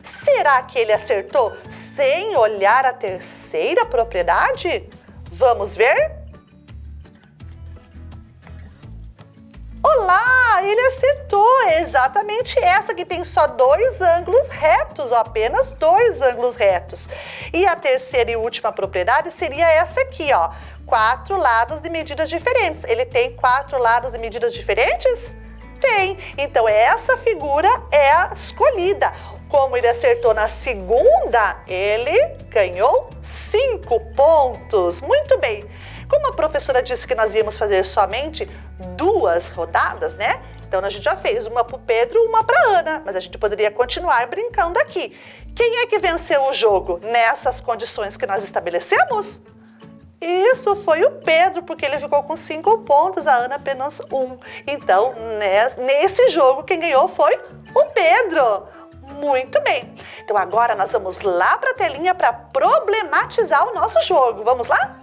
Será que ele acertou sem olhar a terceira propriedade? Vamos ver? Olá, ele acertou, é exatamente essa que tem só 2 ângulos retos, ó, apenas 2 ângulos retos. E a terceira e última propriedade seria essa aqui, ó, 4 lados de medidas diferentes. Ele tem 4 lados de medidas diferentes? Tem. Então, essa figura é a escolhida. Como ele acertou na segunda, ele ganhou 5 pontos. Muito bem. Como a professora disse que nós íamos fazer somente 2 rodadas, né? Então, a gente já fez uma para o Pedro, uma para a Ana. Mas a gente poderia continuar brincando aqui. Quem é que venceu o jogo nessas condições que nós estabelecemos? Isso foi o Pedro, porque ele ficou com 5 pontos, a Ana apenas 1. Então, nesse jogo, quem ganhou foi o Pedro. Muito bem. Então, agora nós vamos lá para a telinha para problematizar o nosso jogo. Vamos lá?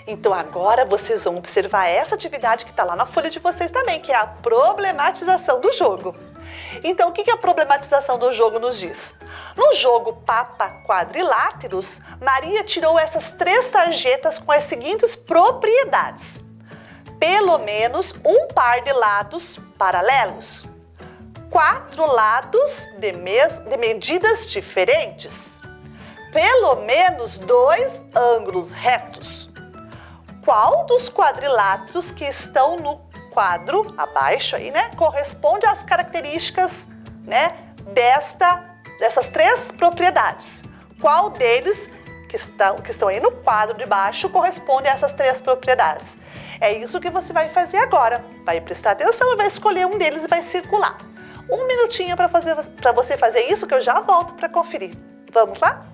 Então, agora vocês vão observar essa atividade que está lá na folha de vocês também, que é a problematização do jogo. Então, o que a problematização do jogo nos diz? No jogo Papa Quadriláteros, Maria tirou essas 3 tarjetas com as seguintes propriedades. Pelo menos um par de lados paralelos. 4 lados de medidas diferentes. Pelo menos 2 ângulos retos. Qual dos quadriláteros que estão no quadro abaixo aí, né, corresponde às características, né, dessas 3 propriedades? Qual deles que estão aí no quadro de baixo corresponde a essas 3 propriedades? É isso que você vai fazer agora. Vai prestar atenção e vai escolher um deles e vai circular. 1 minutinho para você fazer isso, que eu já volto para conferir. Vamos lá?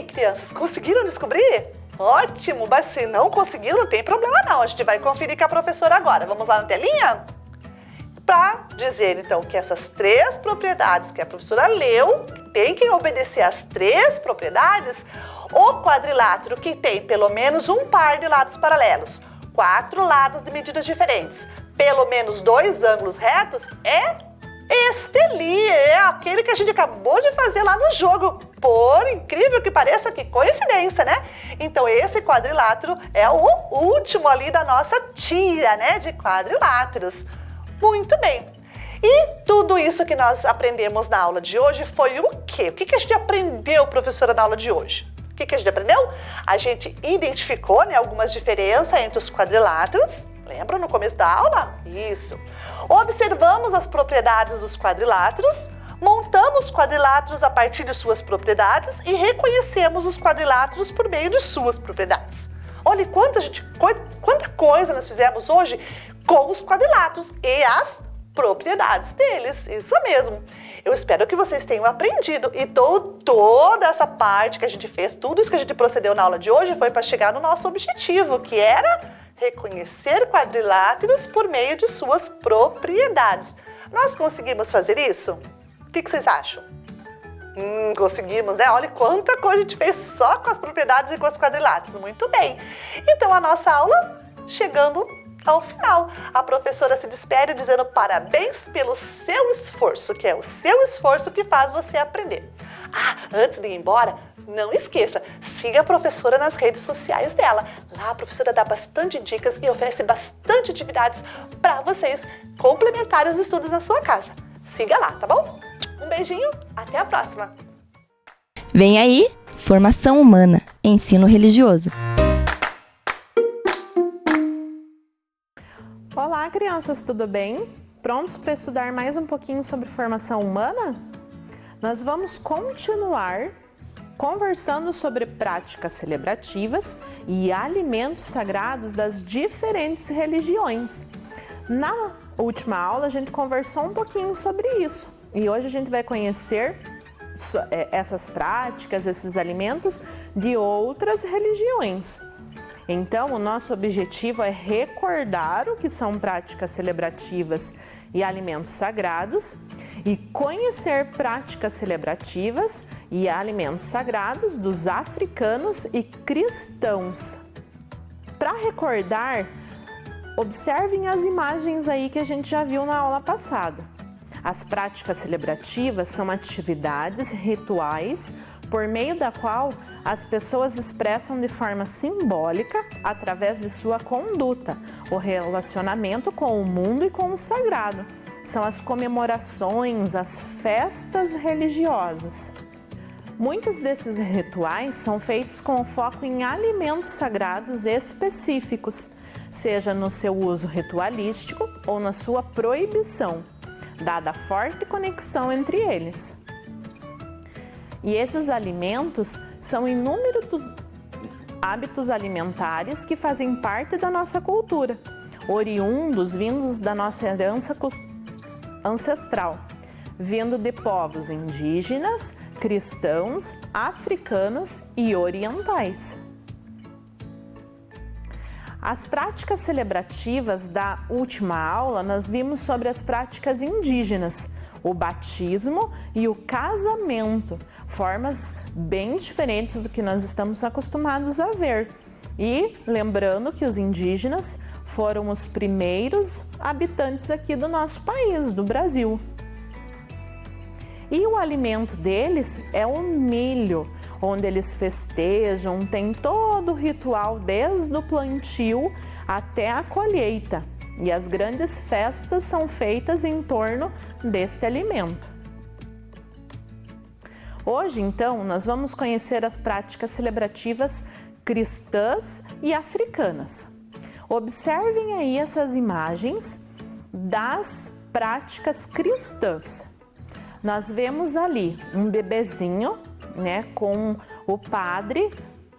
Crianças, conseguiram descobrir? Ótimo, mas se não conseguiram, não tem problema não. A gente vai conferir com a professora agora. Vamos lá na telinha? Para dizer, então, que essas 3 propriedades que a professora leu, tem que obedecer às 3 propriedades, o quadrilátero que tem pelo menos um par de lados paralelos, 4 lados de medidas diferentes, pelo menos 2 ângulos retos, é este ali, é aquele que a gente acabou de fazer lá no jogo. Por incrível que pareça, que coincidência, né? Então, esse quadrilátero é o último ali da nossa tira, né, de quadriláteros. Muito bem. E tudo isso que nós aprendemos na aula de hoje foi o quê? O que a gente aprendeu, professora, na aula de hoje? O que a gente aprendeu? A gente identificou, né, algumas diferenças entre os quadriláteros. Lembra no começo da aula? Isso. Observamos as propriedades dos quadriláteros, montamos quadriláteros a partir de suas propriedades e reconhecemos os quadriláteros por meio de suas propriedades. Olha quanta coisa nós fizemos hoje com os quadriláteros e as propriedades deles, isso mesmo. Eu espero que vocês tenham aprendido e toda essa parte que a gente fez, tudo isso que a gente procedeu na aula de hoje foi para chegar no nosso objetivo, que era reconhecer quadriláteros por meio de suas propriedades. Nós conseguimos fazer isso? O que vocês acham? Conseguimos, né? Olha quanta coisa a gente fez só com as propriedades e com os quadriláteros. Muito bem. Então, a nossa aula chegando ao final. A professora se despede dizendo parabéns pelo seu esforço, que é o seu esforço que faz você aprender. Antes de ir embora, não esqueça, siga a professora nas redes sociais dela. Lá a professora dá bastante dicas e oferece bastante atividades para vocês complementarem os estudos na sua casa. Siga lá, tá bom? Um beijinho, até a próxima! Vem aí, Formação Humana, Ensino Religioso. Olá, crianças, tudo bem? Prontos para estudar mais um pouquinho sobre formação humana? Nós vamos continuar conversando sobre práticas celebrativas e alimentos sagrados das diferentes religiões. Na última aula, a gente conversou um pouquinho sobre isso e hoje a gente vai conhecer essas práticas, esses alimentos de outras religiões. Então, o nosso objetivo é recordar o que são práticas celebrativas e alimentos sagrados e conhecer práticas celebrativas e alimentos sagrados dos africanos e cristãos. Para recordar, observem as imagens aí que a gente já viu na aula passada. As práticas celebrativas são atividades rituais por meio da qual as pessoas expressam de forma simbólica, através de sua conduta, o relacionamento com o mundo e com o sagrado. São as comemorações, as festas religiosas. Muitos desses rituais são feitos com foco em alimentos sagrados específicos, seja no seu uso ritualístico ou na sua proibição, dada a forte conexão entre eles. E esses alimentos são inúmeros hábitos alimentares que fazem parte da nossa cultura, oriundos, vindos da nossa herança ancestral, vindo de povos indígenas, cristãos, africanos e orientais. As práticas celebrativas da última aula, nós vimos sobre as práticas indígenas, o batismo e o casamento, formas bem diferentes do que nós estamos acostumados a ver. E lembrando que os indígenas foram os primeiros habitantes aqui do nosso país, do Brasil. E o alimento deles é o milho, onde eles festejam, tem todo o ritual desde o plantio até a colheita. E as grandes festas são feitas em torno deste alimento. Hoje, então, nós vamos conhecer as práticas celebrativas cristãs e africanas. Observem aí essas imagens das práticas cristãs. Nós vemos ali um bebezinho, né, com o padre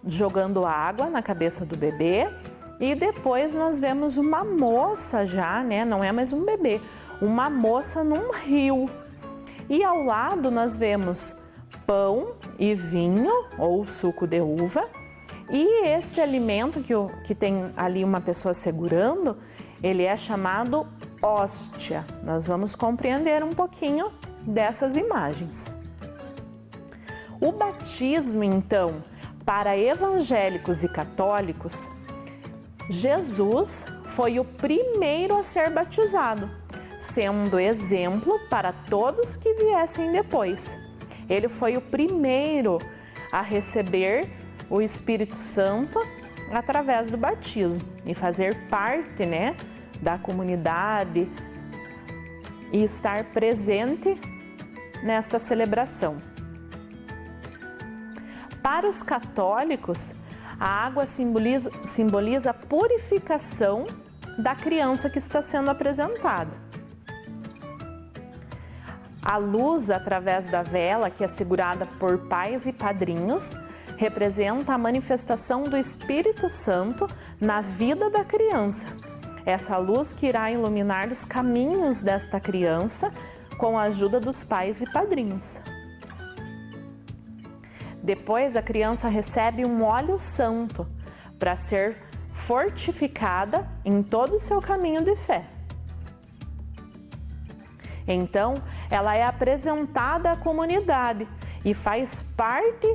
jogando água na cabeça do bebê. E depois nós vemos uma moça já, né? Não é mais um bebê, uma moça num rio. E ao lado nós vemos pão e vinho ou suco de uva. E esse alimento que tem ali uma pessoa segurando, ele é chamado hóstia. Nós vamos compreender um pouquinho dessas imagens. O batismo, então, para evangélicos e católicos, Jesus foi o primeiro a ser batizado, sendo exemplo para todos que viessem depois. Ele foi o primeiro a receber o Espírito Santo através do batismo e fazer parte, né, da comunidade e estar presente nesta celebração. Para os católicos, a água simboliza a purificação da criança que está sendo apresentada. A luz, através da vela, que é segurada por pais e padrinhos, representa a manifestação do Espírito Santo na vida da criança. essa luz que irá iluminar os caminhos desta criança com a ajuda dos pais e padrinhos. Depois, a criança recebe um óleo santo para ser fortificada em todo o seu caminho de fé. Então, ela é apresentada à comunidade e faz parte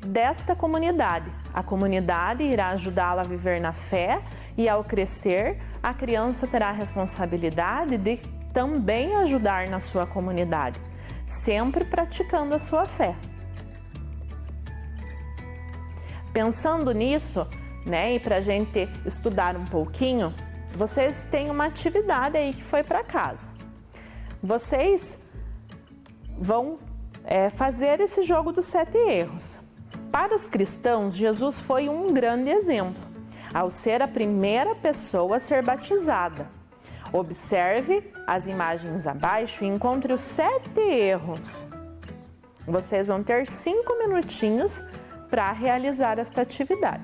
desta comunidade. A comunidade irá ajudá-la a viver na fé e, ao crescer, a criança terá a responsabilidade de também ajudar na sua comunidade, sempre praticando a sua fé. Pensando nisso, e para a gente estudar um pouquinho, vocês têm uma atividade aí que foi para casa. Vocês vão fazer esse jogo dos 7 erros. Para os cristãos, Jesus foi um grande exemplo, ao ser a primeira pessoa a ser batizada. Observe as imagens abaixo e encontre os 7 erros. Vocês vão ter 5 minutinhos para realizar esta atividade.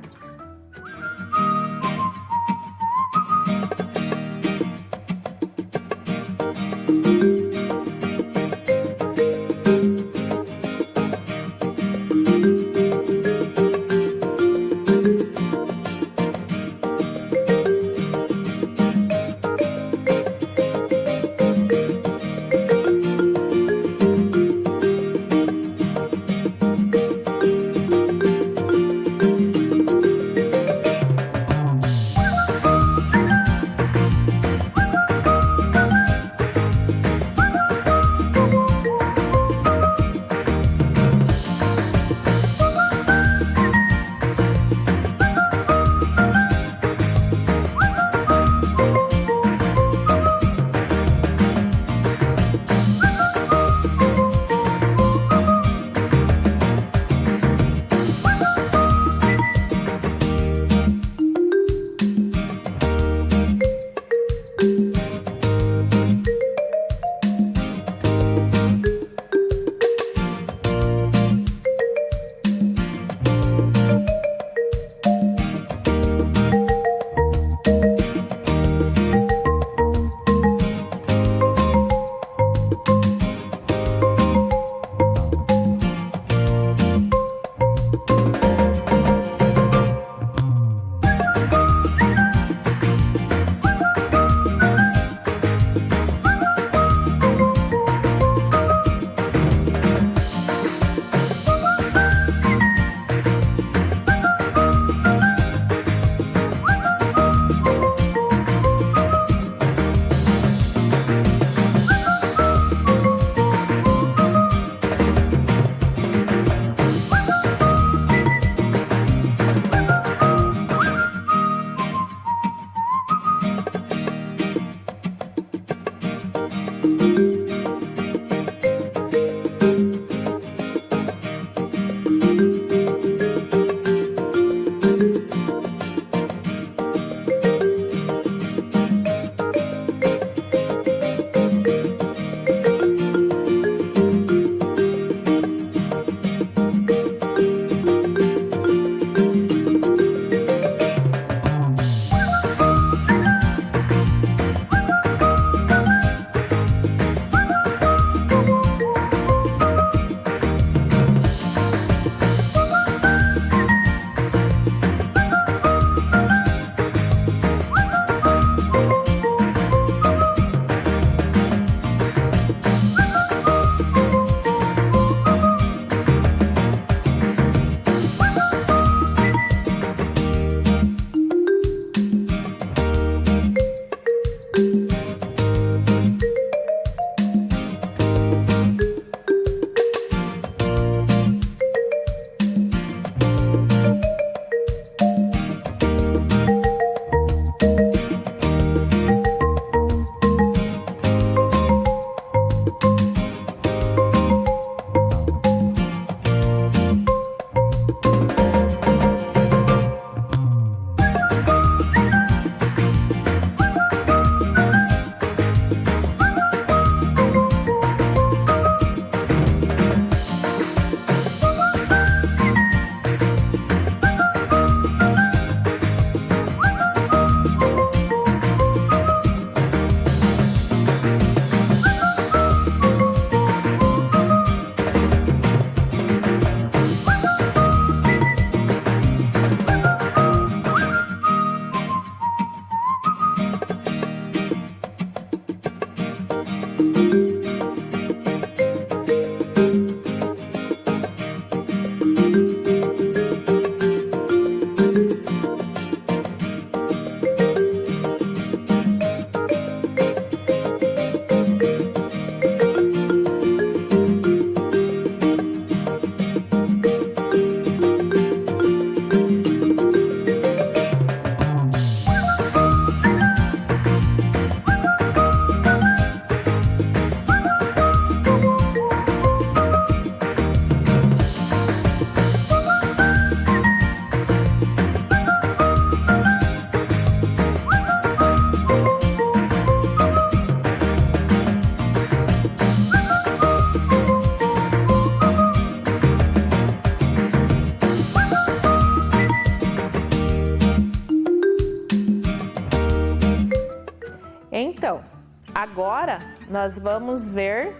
Agora, nós vamos ver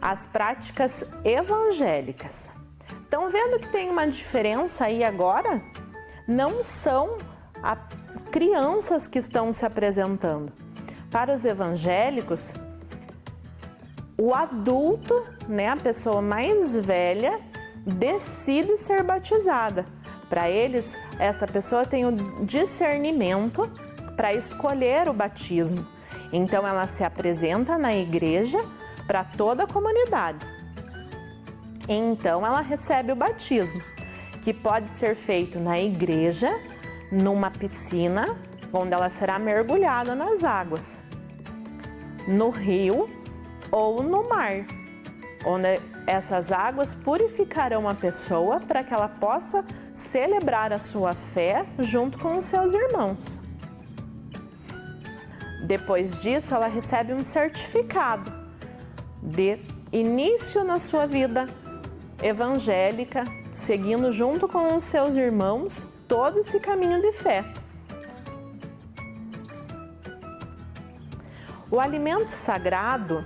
as práticas evangélicas. Estão vendo que tem uma diferença aí agora? Não são crianças que estão se apresentando. Para os evangélicos, o adulto, né, a pessoa mais velha, decide ser batizada. Para eles, esta pessoa tem o discernimento para escolher o batismo. Então, ela se apresenta na igreja para toda a comunidade. Então, ela recebe o batismo, que pode ser feito na igreja, numa piscina, onde ela será mergulhada nas águas, no rio ou no mar, onde essas águas purificarão a pessoa para que ela possa celebrar a sua fé junto com os seus irmãos. Depois disso, ela recebe um certificado de início na sua vida evangélica, seguindo junto com os seus irmãos todo esse caminho de fé. O alimento sagrado,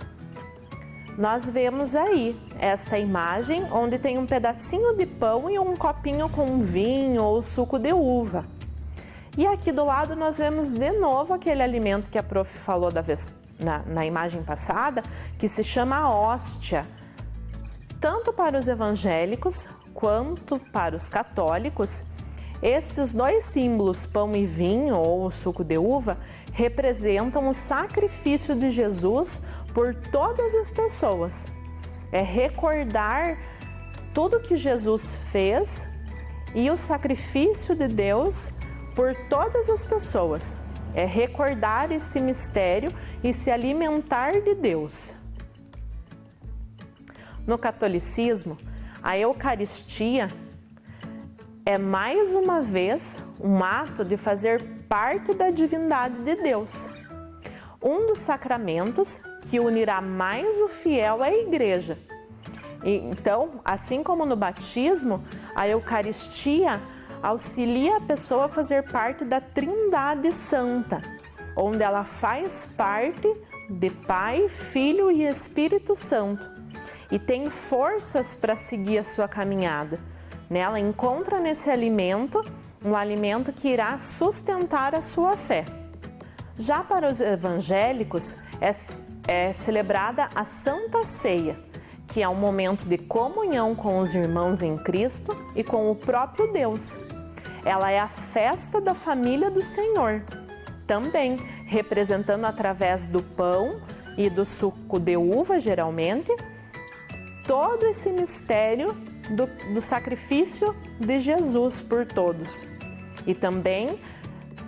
nós vemos aí esta imagem onde tem um pedacinho de pão e um copinho com vinho ou suco de uva. E aqui do lado nós vemos de novo aquele alimento que a prof falou na imagem passada, que se chama hóstia. Tanto para os evangélicos quanto para os católicos, esses dois símbolos, pão e vinho ou suco de uva, representam o sacrifício de Jesus por todas as pessoas. É recordar tudo que Jesus fez e o sacrifício de Deus por todas as pessoas. É recordar esse mistério e se alimentar de Deus. No catolicismo, a Eucaristia é mais uma vez um ato de fazer parte da divindade de Deus. Um dos sacramentos que unirá mais o fiel à igreja. Então, assim como no batismo, a Eucaristia auxilia a pessoa a fazer parte da Trindade Santa, onde ela faz parte de Pai, Filho e Espírito Santo e tem forças para seguir a sua caminhada. Ela encontra nesse alimento um alimento que irá sustentar a sua fé. Já para os evangélicos é celebrada a Santa Ceia, que é um momento de comunhão com os irmãos em Cristo e com o próprio Deus. Ela é a festa da família do Senhor, também representando através do pão e do suco de uva, geralmente, todo esse mistério do sacrifício de Jesus por todos. E também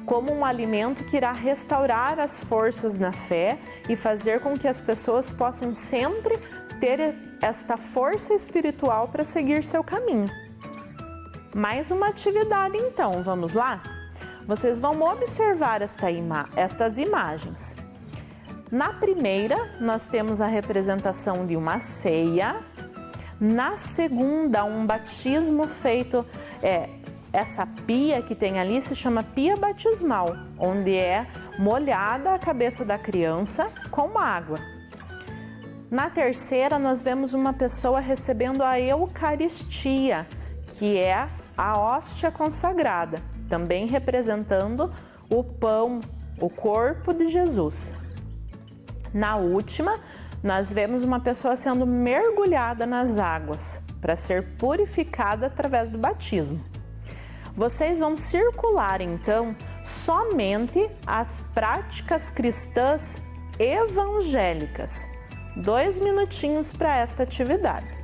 como um alimento que irá restaurar as forças na fé e fazer com que as pessoas possam sempre ter esta força espiritual para seguir seu caminho. Mais uma atividade então, vamos lá? Vocês vão observar estas imagens. Na primeira, nós temos a representação de uma ceia. Na segunda, um batismo feito, essa pia que tem ali se chama pia batismal, onde é molhada a cabeça da criança com água. Na terceira, nós vemos uma pessoa recebendo a Eucaristia, que é a hóstia consagrada, também representando o pão, o corpo de Jesus. Na última, nós vemos uma pessoa sendo mergulhada nas águas para ser purificada através do batismo. Vocês vão circular então somente as práticas cristãs evangélicas. 2 minutinhos para esta atividade.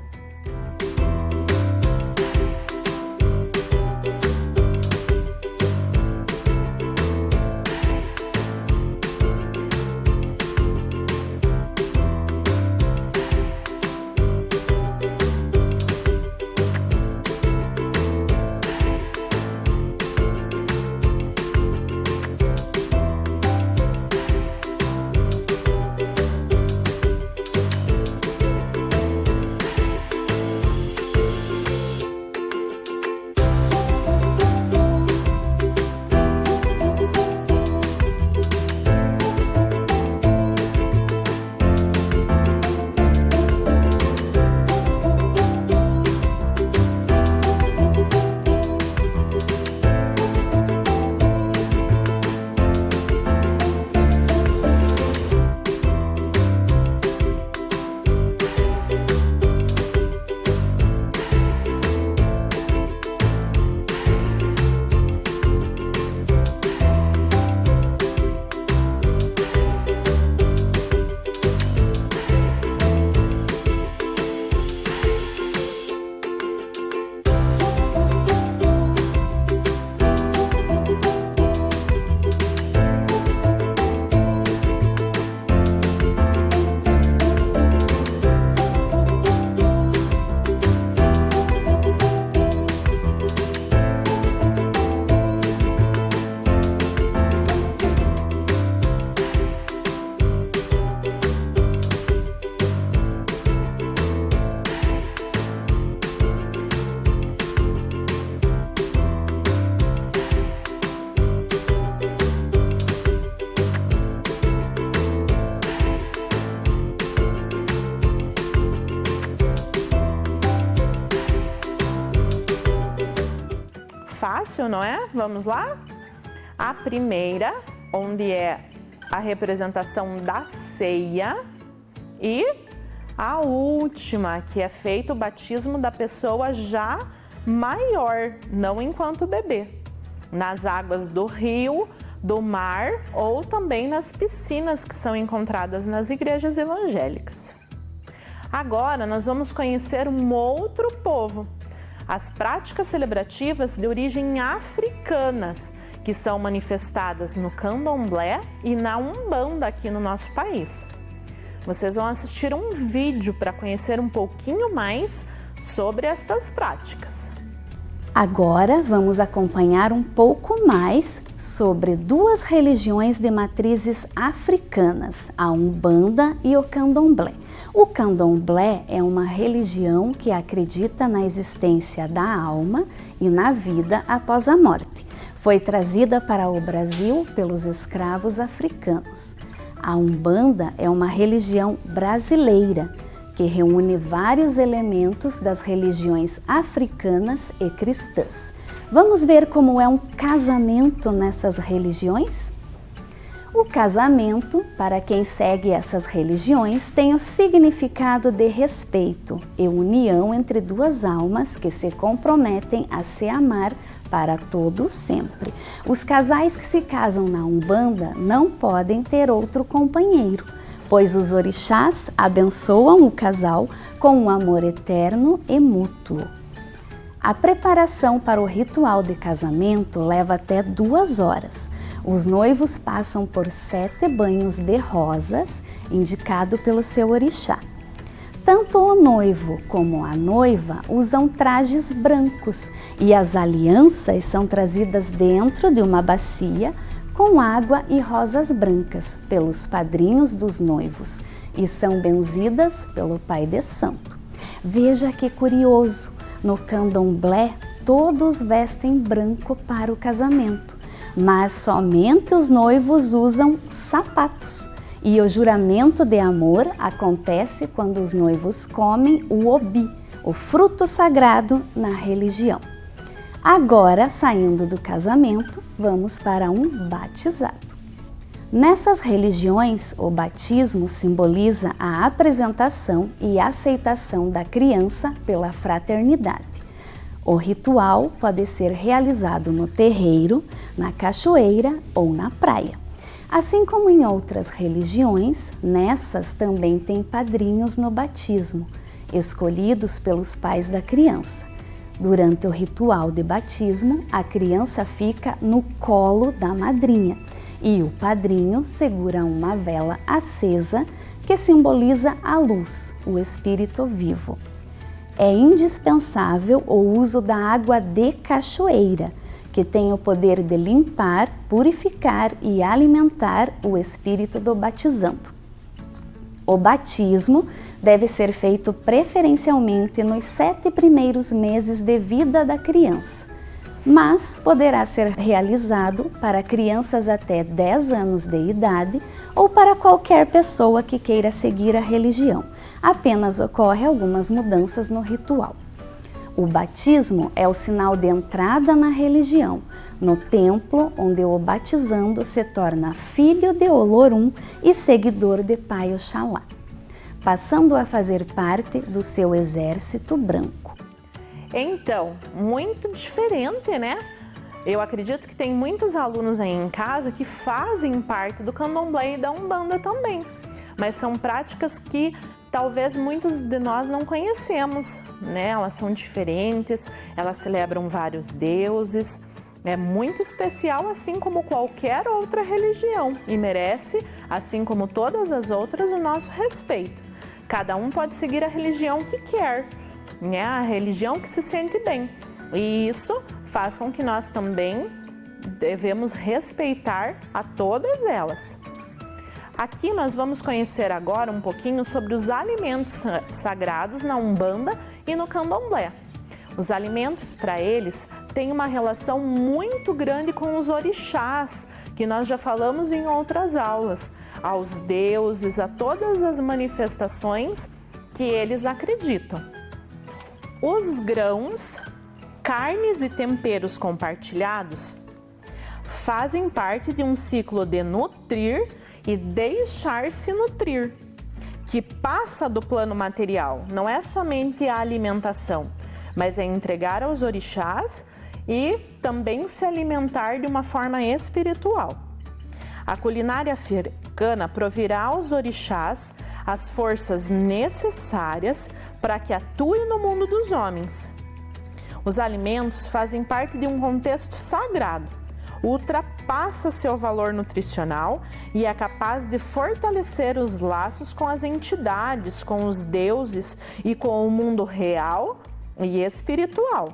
fácil, não é? Vamos lá? A primeira, onde é a representação da ceia, e a última, que é feito o batismo da pessoa já maior, não enquanto bebê, nas águas do rio, do mar ou também nas piscinas que são encontradas nas igrejas evangélicas. Agora nós vamos conhecer um outro povo, as práticas celebrativas de origem africanas, que são manifestadas no Candomblé e na Umbanda aqui no nosso país. Vocês vão assistir um vídeo para conhecer um pouquinho mais sobre estas práticas. Agora vamos acompanhar um pouco mais sobre duas religiões de matrizes africanas, a Umbanda e o Candomblé. O Candomblé é uma religião que acredita na existência da alma e na vida após a morte. Foi trazida para o Brasil pelos escravos africanos. A Umbanda é uma religião brasileira que reúne vários elementos das religiões africanas e cristãs. Vamos ver como é um casamento nessas religiões? O casamento, para quem segue essas religiões, tem o significado de respeito e união entre duas almas que se comprometem a se amar para todo sempre. Os casais que se casam na Umbanda não podem ter outro companheiro, pois os orixás abençoam o casal com um amor eterno e mútuo. A preparação para o ritual de casamento leva até 2 horas. Os noivos passam por 7 banhos de rosas, indicado pelo seu orixá. Tanto o noivo como a noiva usam trajes brancos e as alianças são trazidas dentro de uma bacia com água e rosas brancas pelos padrinhos dos noivos e são benzidas pelo Pai de Santo. Veja que curioso, no Candomblé todos vestem branco para o casamento, mas somente os noivos usam sapatos. E o juramento de amor acontece quando os noivos comem o obi, o fruto sagrado na religião. Agora, saindo do casamento, vamos para um batizado. Nessas religiões, o batismo simboliza a apresentação e aceitação da criança pela fraternidade. O ritual pode ser realizado no terreiro, na cachoeira ou na praia. Assim como em outras religiões, nessas também tem padrinhos no batismo, escolhidos pelos pais da criança. Durante o ritual de batismo, a criança fica no colo da madrinha e o padrinho segura uma vela acesa que simboliza a luz, o espírito vivo. É indispensável o uso da água de cachoeira, que tem o poder de limpar, purificar e alimentar o espírito do batizando. O batismo deve ser feito preferencialmente nos 7 primeiros meses de vida da criança, mas poderá ser realizado para crianças até 10 anos de idade ou para qualquer pessoa que queira seguir a religião. Apenas ocorrem algumas mudanças no ritual. O batismo é o sinal de entrada na religião, no templo onde o batizando se torna filho de Olorum e seguidor de Pai Oxalá, passando a fazer parte do seu exército branco. Então, muito diferente, né? Eu acredito que tem muitos alunos aí em casa que fazem parte do Candomblé e da Umbanda também, mas são práticas que talvez muitos de nós não conhecemos, né? Elas são diferentes, elas celebram vários deuses, é muito especial assim como qualquer outra religião e merece, assim como todas as outras, o nosso respeito. Cada um pode seguir a religião que quer, né? A religião que se sente bem. E isso faz com que nós também devemos respeitar a todas elas. Aqui nós vamos conhecer agora um pouquinho sobre os alimentos sagrados na Umbanda e no Candomblé. Os alimentos para eles têm uma relação muito grande com os orixás, que nós já falamos em outras aulas, aos deuses, a todas as manifestações que eles acreditam. Os grãos carnes e temperos compartilhados fazem parte de um ciclo de nutrir e deixar-se nutrir, que passa do plano material. Não é somente a alimentação, mas é entregar aos orixás e também se alimentar de uma forma espiritual. A culinária africana provirá aos orixás as forças necessárias para que atuem no mundo dos homens. Os alimentos fazem parte de um contexto sagrado, ultrapassa seu valor nutricional e é capaz de fortalecer os laços com as entidades, com os deuses e com o mundo real e espiritual.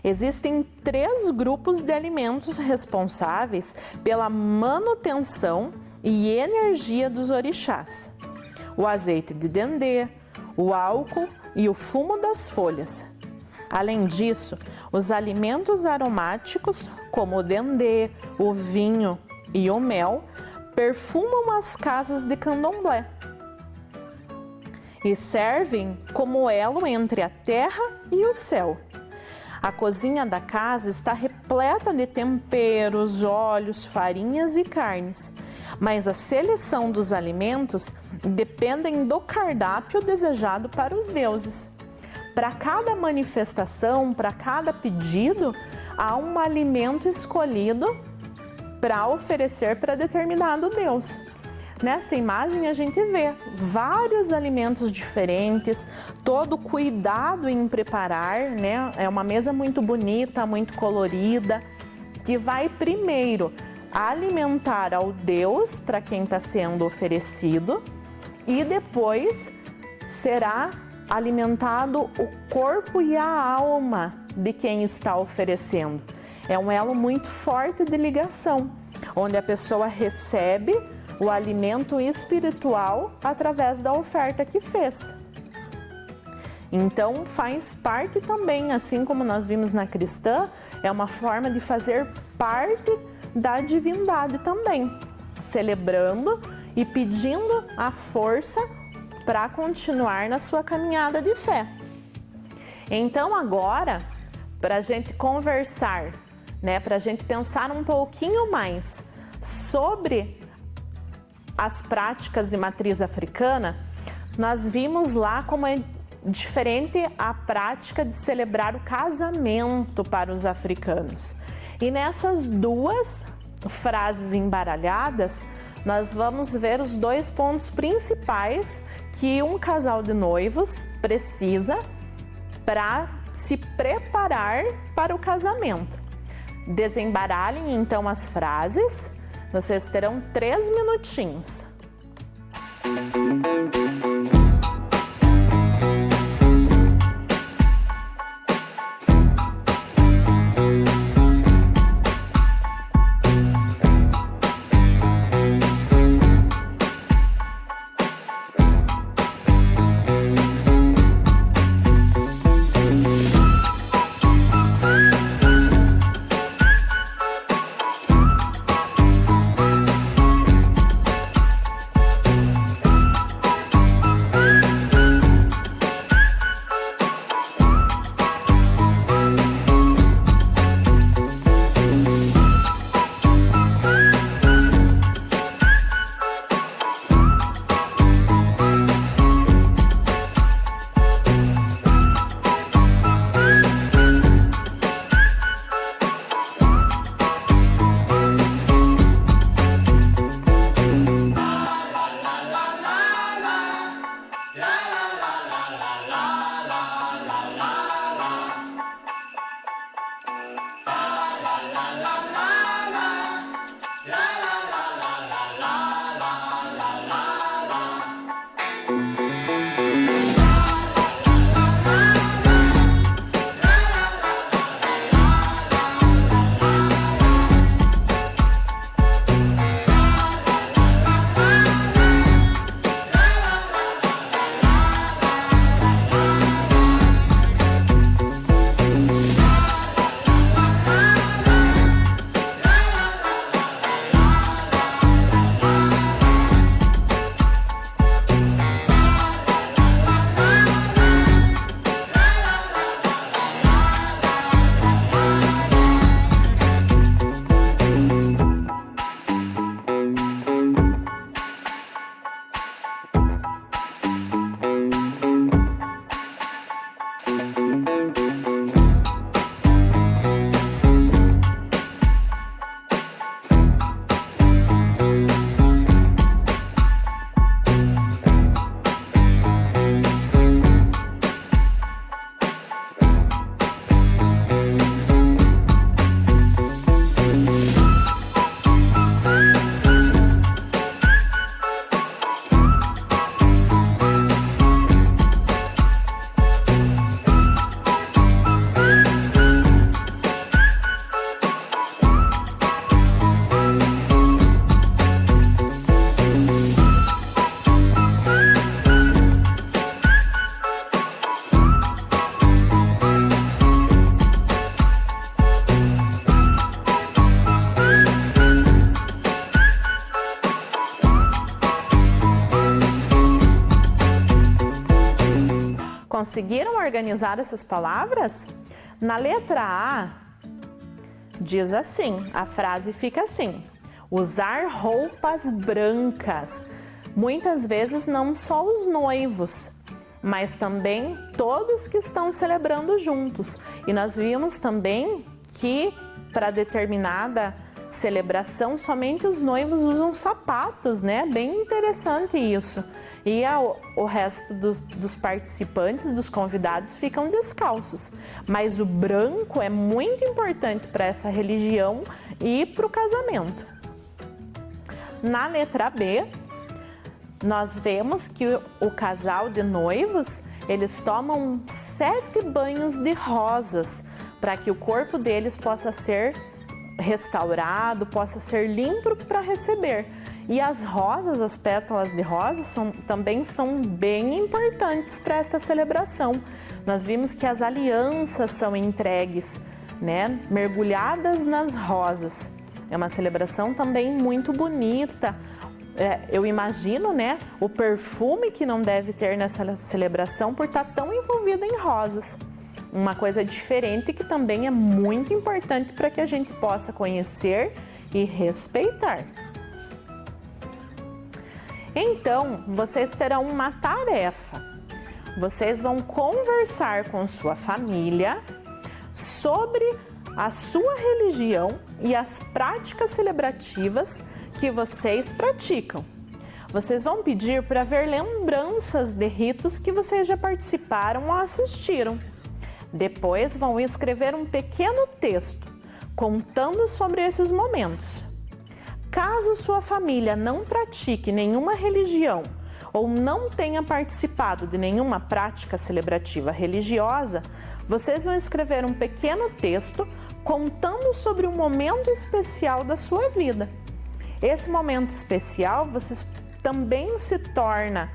Existem 3 grupos de alimentos responsáveis pela manutenção e energia dos orixás: o azeite de dendê, o álcool e o fumo das folhas. Além disso, os alimentos aromáticos, como o dendê, o vinho e o mel, perfumam as casas de candomblé e servem como elo entre a terra e o céu. A cozinha da casa está repleta de temperos, óleos, farinhas e carnes, mas a seleção dos alimentos dependem do cardápio desejado para os deuses. Para cada manifestação, para cada pedido, há um alimento escolhido para oferecer para determinado deus. Nesta imagem a gente vê vários alimentos diferentes, todo cuidado em preparar, né? É uma mesa muito bonita, muito colorida, que vai primeiro alimentar ao Deus para quem está sendo oferecido e depois será alimentado o corpo e a alma de quem está oferecendo. É um elo muito forte de ligação, onde a pessoa recebe o alimento espiritual através da oferta que fez. Então faz parte também, assim como nós vimos na cristã, é uma forma de fazer parte da divindade também, celebrando e pedindo a força para continuar na sua caminhada de fé. Então agora, para a gente conversar, né, para a gente pensar um pouquinho mais sobre as práticas de matriz africana, nós vimos lá como é diferente a prática de celebrar o casamento para os africanos. E nessas 2 frases embaralhadas, nós vamos ver os 2 pontos principais que um casal de noivos precisa para se preparar para o casamento. Desembaralhem então as frases. Vocês terão 3 minutinhos. Conseguiram organizar essas palavras? Na letra A, diz assim, a frase fica assim: usar roupas brancas. Muitas vezes não só os noivos, mas também todos que estão celebrando juntos. E nós vimos também que para determinada celebração somente os noivos usam sapatos, né? Bem interessante isso. E o resto dos participantes, dos convidados, ficam descalços. Mas o branco é muito importante para essa religião e para o casamento. Na letra B, nós vemos que o casal de noivos, eles tomam 7 banhos de rosas para que o corpo deles possa ser restaurado, possa ser limpo para receber. E as rosas, as pétalas de rosa, também são bem importantes para esta celebração. Nós vimos que as alianças são entregues, né, mergulhadas nas rosas. É uma celebração também muito bonita. Eu imagino, né, o perfume que não deve ter nessa celebração por estar tão envolvida em rosas. Uma coisa diferente que também é muito importante para que a gente possa conhecer e respeitar. Então, vocês terão uma tarefa. Vocês vão conversar com sua família sobre a sua religião e as práticas celebrativas que vocês praticam. Vocês vão pedir para ver lembranças de ritos que vocês já participaram ou assistiram. Depois vão escrever um pequeno texto contando sobre esses momentos. Caso sua família não pratique nenhuma religião ou não tenha participado de nenhuma prática celebrativa religiosa, vocês vão escrever um pequeno texto contando sobre um momento especial da sua vida. Esse momento especial também se torna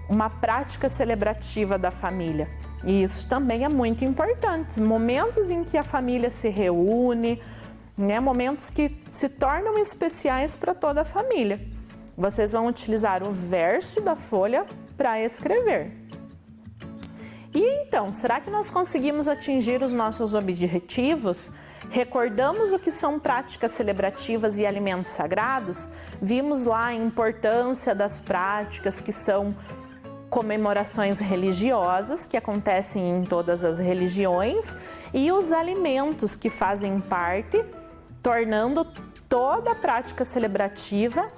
uma prática celebrativa da família. E isso também é muito importante. Momentos em que a família se reúne, né? Momentos que se tornam especiais para toda a família. Vocês vão utilizar o verso da folha para escrever. E então, será que nós conseguimos atingir os nossos objetivos? Recordamos o que são práticas celebrativas e alimentos sagrados? Vimos lá a importância das práticas que são comemorações religiosas que acontecem em todas as religiões e os alimentos que fazem parte, tornando toda a prática celebrativa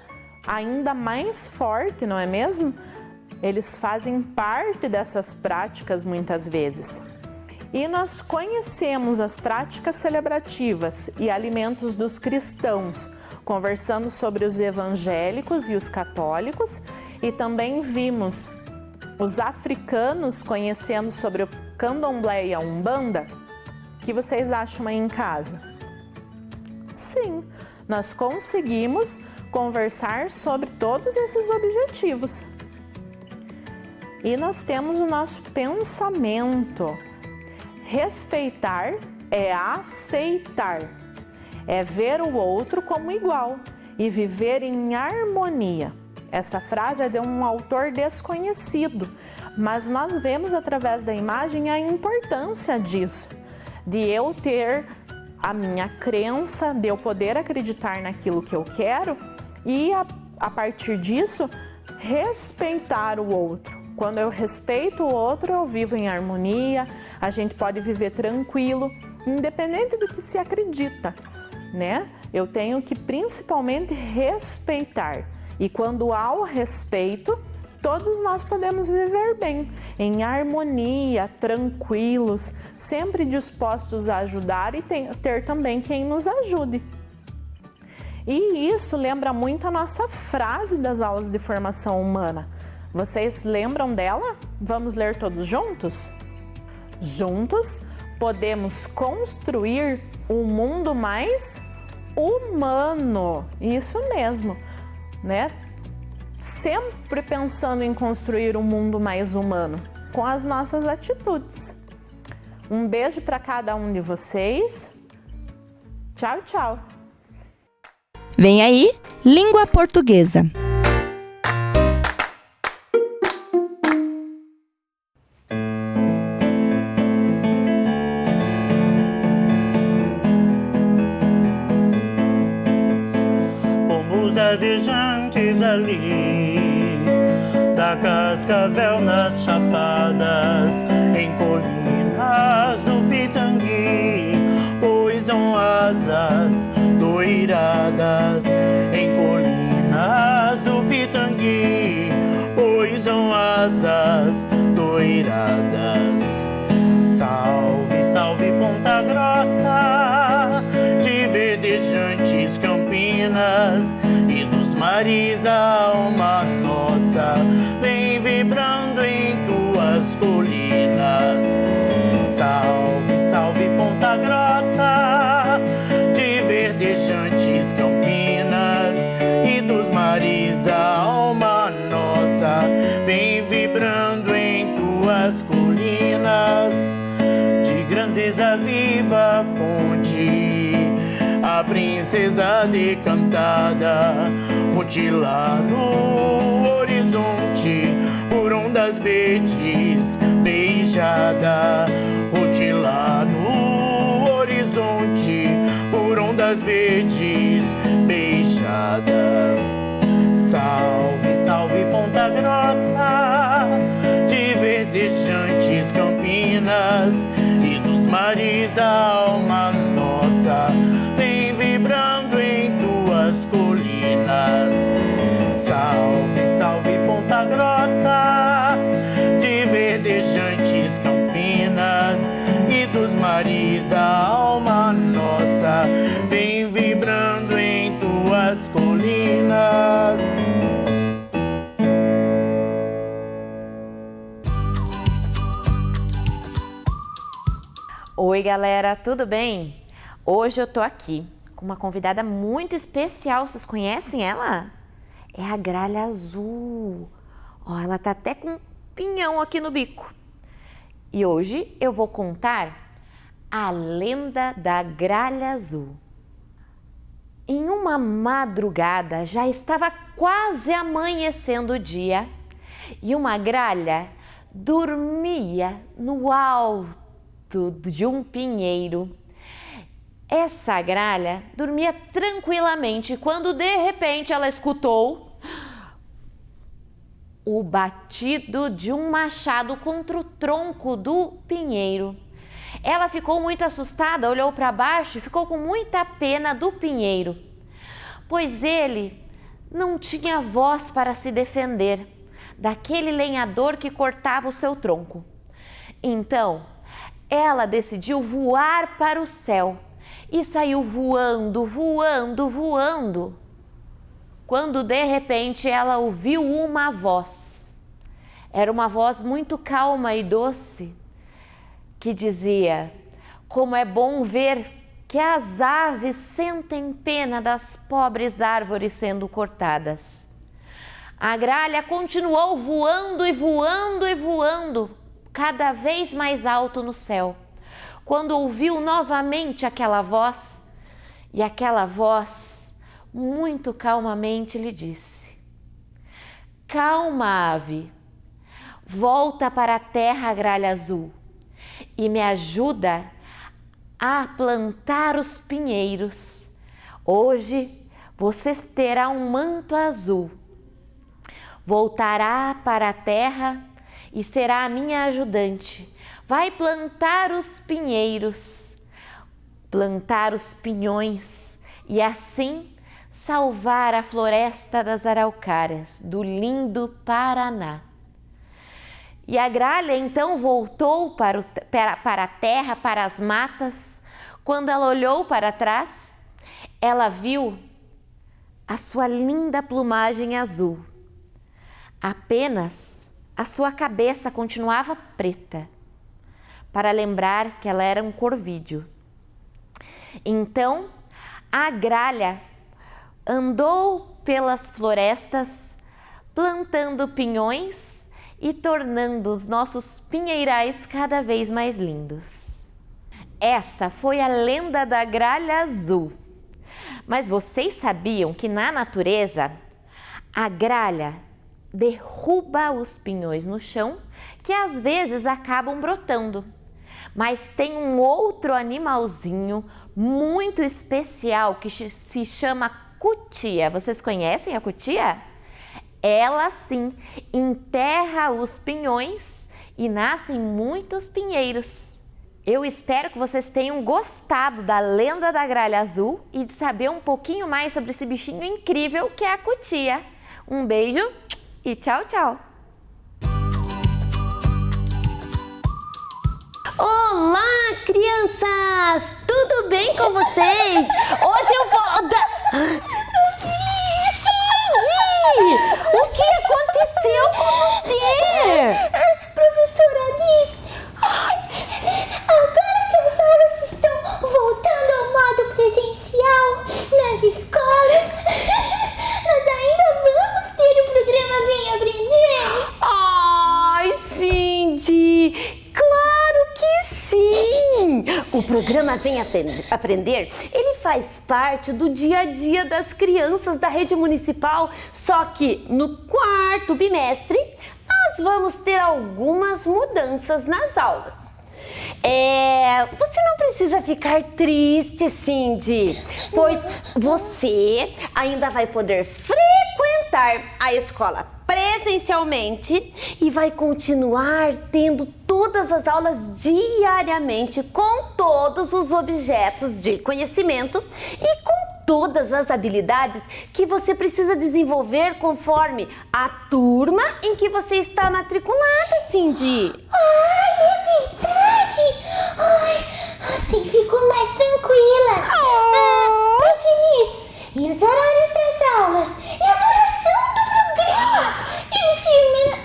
ainda mais forte, não é mesmo? Eles fazem parte dessas práticas muitas vezes. E nós conhecemos as práticas celebrativas e alimentos dos cristãos, conversando sobre os evangélicos e os católicos, e também vimos os africanos conhecendo sobre o candomblé e a umbanda. O que vocês acham aí em casa? Sim, nós conseguimos conversar sobre todos esses objetivos. E nós temos o nosso pensamento. Respeitar é aceitar, é ver o outro como igual e viver em harmonia. Essa frase é de um autor desconhecido, mas nós vemos através da imagem a importância disso, de eu ter a minha crença, de eu poder acreditar naquilo que eu quero e a partir disso respeitar o outro. Quando eu respeito o outro, eu vivo em harmonia, a gente pode viver tranquilo, independente do que se acredita, né? Eu tenho que principalmente respeitar. E quando há o respeito, todos nós podemos viver bem, em harmonia, tranquilos, sempre dispostos a ajudar e ter também quem nos ajude. E isso lembra muito a nossa frase das aulas de formação humana. Vocês lembram dela? Vamos ler todos juntos? Juntos podemos construir um mundo mais humano. Isso mesmo, né? Sempre pensando em construir um mundo mais humano com as nossas atitudes. Um beijo para cada um de vocês. Tchau, tchau. Vem aí, língua portuguesa. pradejantes ali, da Cascavel nas chapadas, em colinas do Pitangui, poisam asas doiradas, em colinas do Pitangui, poisam asas doiradas. Salve, salve Ponta Grossa, de verdejantes Campinas, e dos mares a alma nossa vem vibrando em tuas colinas. Salve, salve Ponta Grossa, de verdejantes Campinas, e dos mares a alma nossa vem vibrando em tuas colinas. De grandeza viva fonte, a princesa decantada, rutilar no horizonte, por ondas verdes beijada, rutilar no horizonte, por ondas verdes beijada. Salve, salve Ponta Grossa, de verdejantes Campinas, e dos mares a alma nossa vem vibrando em tuas colinas. Salve, salve Ponta Grossa, de verdejantes Campinas, e dos mares a alma nossa vem vibrando em tuas colinas. Oi galera, tudo bem? Hoje eu tô aqui com uma convidada muito especial, vocês conhecem ela? É a Gralha Azul. Ó, ela tá até com um pinhão aqui no bico. E hoje eu vou contar a lenda da Gralha Azul. Em uma madrugada, já estava quase amanhecendo o dia, e uma gralha dormia no alto de um pinheiro. Essa gralha dormia tranquilamente quando de repente ela escutou o batido de um machado contra o tronco do pinheiro. Ela ficou muito assustada, olhou para baixo e ficou com muita pena do pinheiro, pois ele não tinha voz para se defender daquele lenhador que cortava o seu tronco. Então, ela decidiu voar para o céu e saiu voando, voando, voando, quando de repente ela ouviu uma voz. Era uma voz muito calma e doce, que dizia: como é bom ver que as aves sentem pena das pobres árvores sendo cortadas. A gralha continuou voando e voando e voando, cada vez mais alto no céu, quando ouviu novamente aquela voz, e aquela voz, muito calmamente, lhe disse: calma, ave, volta para a terra, Gralha Azul, e me ajuda a plantar os pinheiros. Hoje você terá um manto azul, voltará para a terra e será a minha ajudante. Vai plantar os pinheiros, plantar os pinhões e assim salvar a floresta das araucárias do lindo Paraná. E a gralha então voltou para a terra, para as matas. Quando ela olhou para trás, ela viu a sua linda plumagem azul. Apenas a sua cabeça continuava preta, para lembrar que ela era um corvídeo. Então, a gralha andou pelas florestas, plantando pinhões e tornando os nossos pinheirais cada vez mais lindos. Essa foi a lenda da Gralha Azul. Mas vocês sabiam que na natureza, a gralha derruba os pinhões no chão, que às vezes acabam brotando. Mas tem um outro animalzinho muito especial que se chama cutia. Vocês conhecem a cutia? Ela sim enterra os pinhões e nascem muitos pinheiros. Eu espero que vocês tenham gostado da lenda da gralha azul e de saber um pouquinho mais sobre esse bichinho incrível que é a cutia. Um beijo e tchau, tchau! Olá, crianças! Tudo bem com vocês? Hoje eu vou dar... Cindy! O que aconteceu com você? Professora Alice, agora que as aulas estão voltando ao modo presencial nas escolas, nós ainda vamos ter o programa Vem Aprender? Ai, Cindy! Claro que sim! O programa Vem Aprender, ele faz parte do dia a dia das crianças da rede municipal, só que no quarto bimestre nós vamos ter algumas mudanças nas aulas. Você não precisa ficar triste, Cindy, pois você ainda vai poder frequentar a escola presencialmente e vai continuar tendo todas as aulas diariamente com todos os objetos de conhecimento e com todas as habilidades que você precisa desenvolver conforme a turma em que você está matriculada, Cindy. Ai, é verdade! Ai, assim fico mais tranquila. Prof. Liz, e os horários das aulas? E a duração do programa? Eles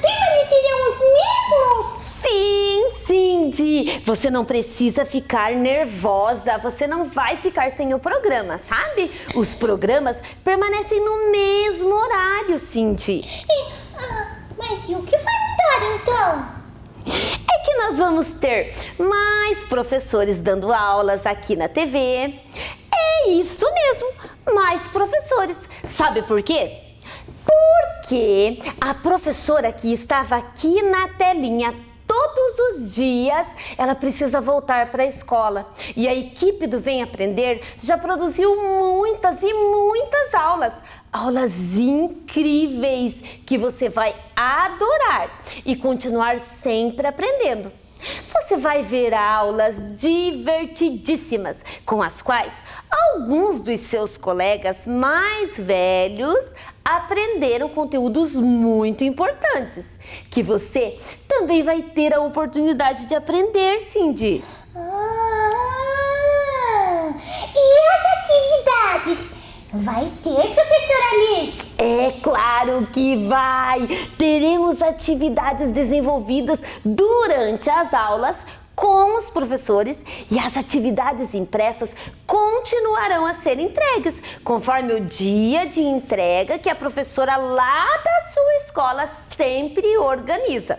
permanecerão os mesmos? Sim, Cindy! Você não precisa ficar nervosa, você não vai ficar sem o programa, sabe? Os programas permanecem no mesmo horário, Cindy. Mas e o que vai mudar então? É que nós vamos ter mais professores dando aulas aqui na TV. É isso mesmo, mais professores. Sabe por quê? Porque a professora que estava aqui na telinha todos os dias, ela precisa voltar para a escola. E a equipe do Vem Aprender já produziu muitas e muitas aulas. Aulas incríveis que você vai adorar e continuar sempre aprendendo. Você vai ver aulas divertidíssimas com as quais alguns dos seus colegas mais velhos aprenderam conteúdos muito importantes, que você também vai ter a oportunidade de aprender, Cindy. E as atividades? Vai ter, professora Liz? É claro que vai! Teremos atividades desenvolvidas durante as aulas com os professores e as atividades impressas continuarão a ser entregues conforme o dia de entrega que a professora lá da sua escola sempre organiza.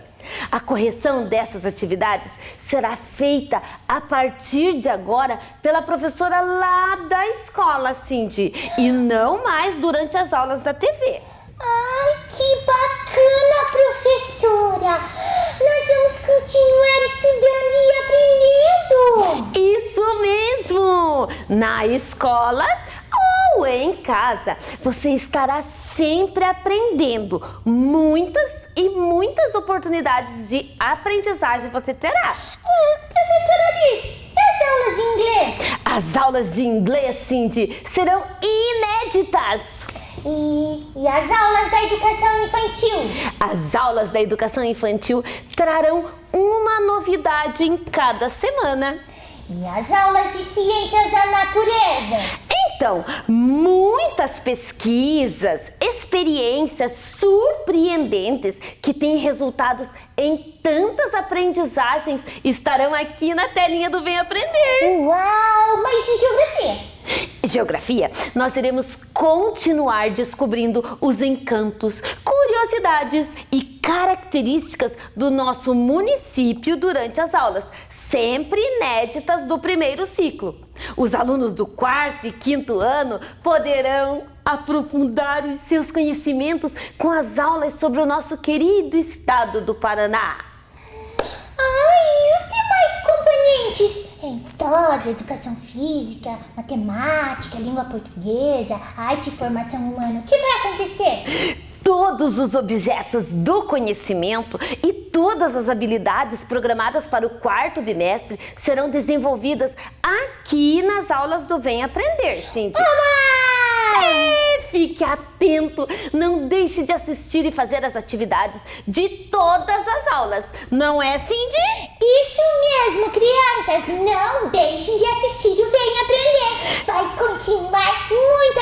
A correção dessas atividades será feita a partir de agora pela professora lá da escola, Cindy, e não mais durante as aulas da TV. Ai, que bacana, professora! Nós vamos continuar estudando e aprendendo! Isso mesmo! Na escola ou em casa, você estará sempre aprendendo. Muitas e muitas oportunidades de aprendizagem você terá. Professora Liz, e as aulas de inglês? As aulas de inglês, Cindy, serão inéditas. E as aulas da educação infantil? As aulas da educação infantil trarão uma novidade em cada semana. E as aulas de ciências da natureza? Então, muitas pesquisas, experiências surpreendentes que têm resultados em tantas aprendizagens estarão aqui na telinha do Vem Aprender. Uau! Mas e geografia? Geografia, nós iremos continuar descobrindo os encantos, curiosidades e características do nosso município durante as aulas, sempre inéditas do primeiro ciclo. Os alunos do 4º e 5º ano poderão aprofundar os seus conhecimentos com as aulas sobre o nosso querido estado do Paraná. Ai, e os demais componentes? História, educação física, matemática, língua portuguesa, arte e formação humana. O que vai acontecer? Todos os objetos do conhecimento e todas as habilidades programadas para o 4º bimestre serão desenvolvidas aqui nas aulas do Vem Aprender, Cindy. Fique atento, não deixe de assistir e fazer as atividades de todas as aulas, não é, Cindy? Isso mesmo, crianças! Não deixem de assistir o Vem Aprender! Vai continuar muito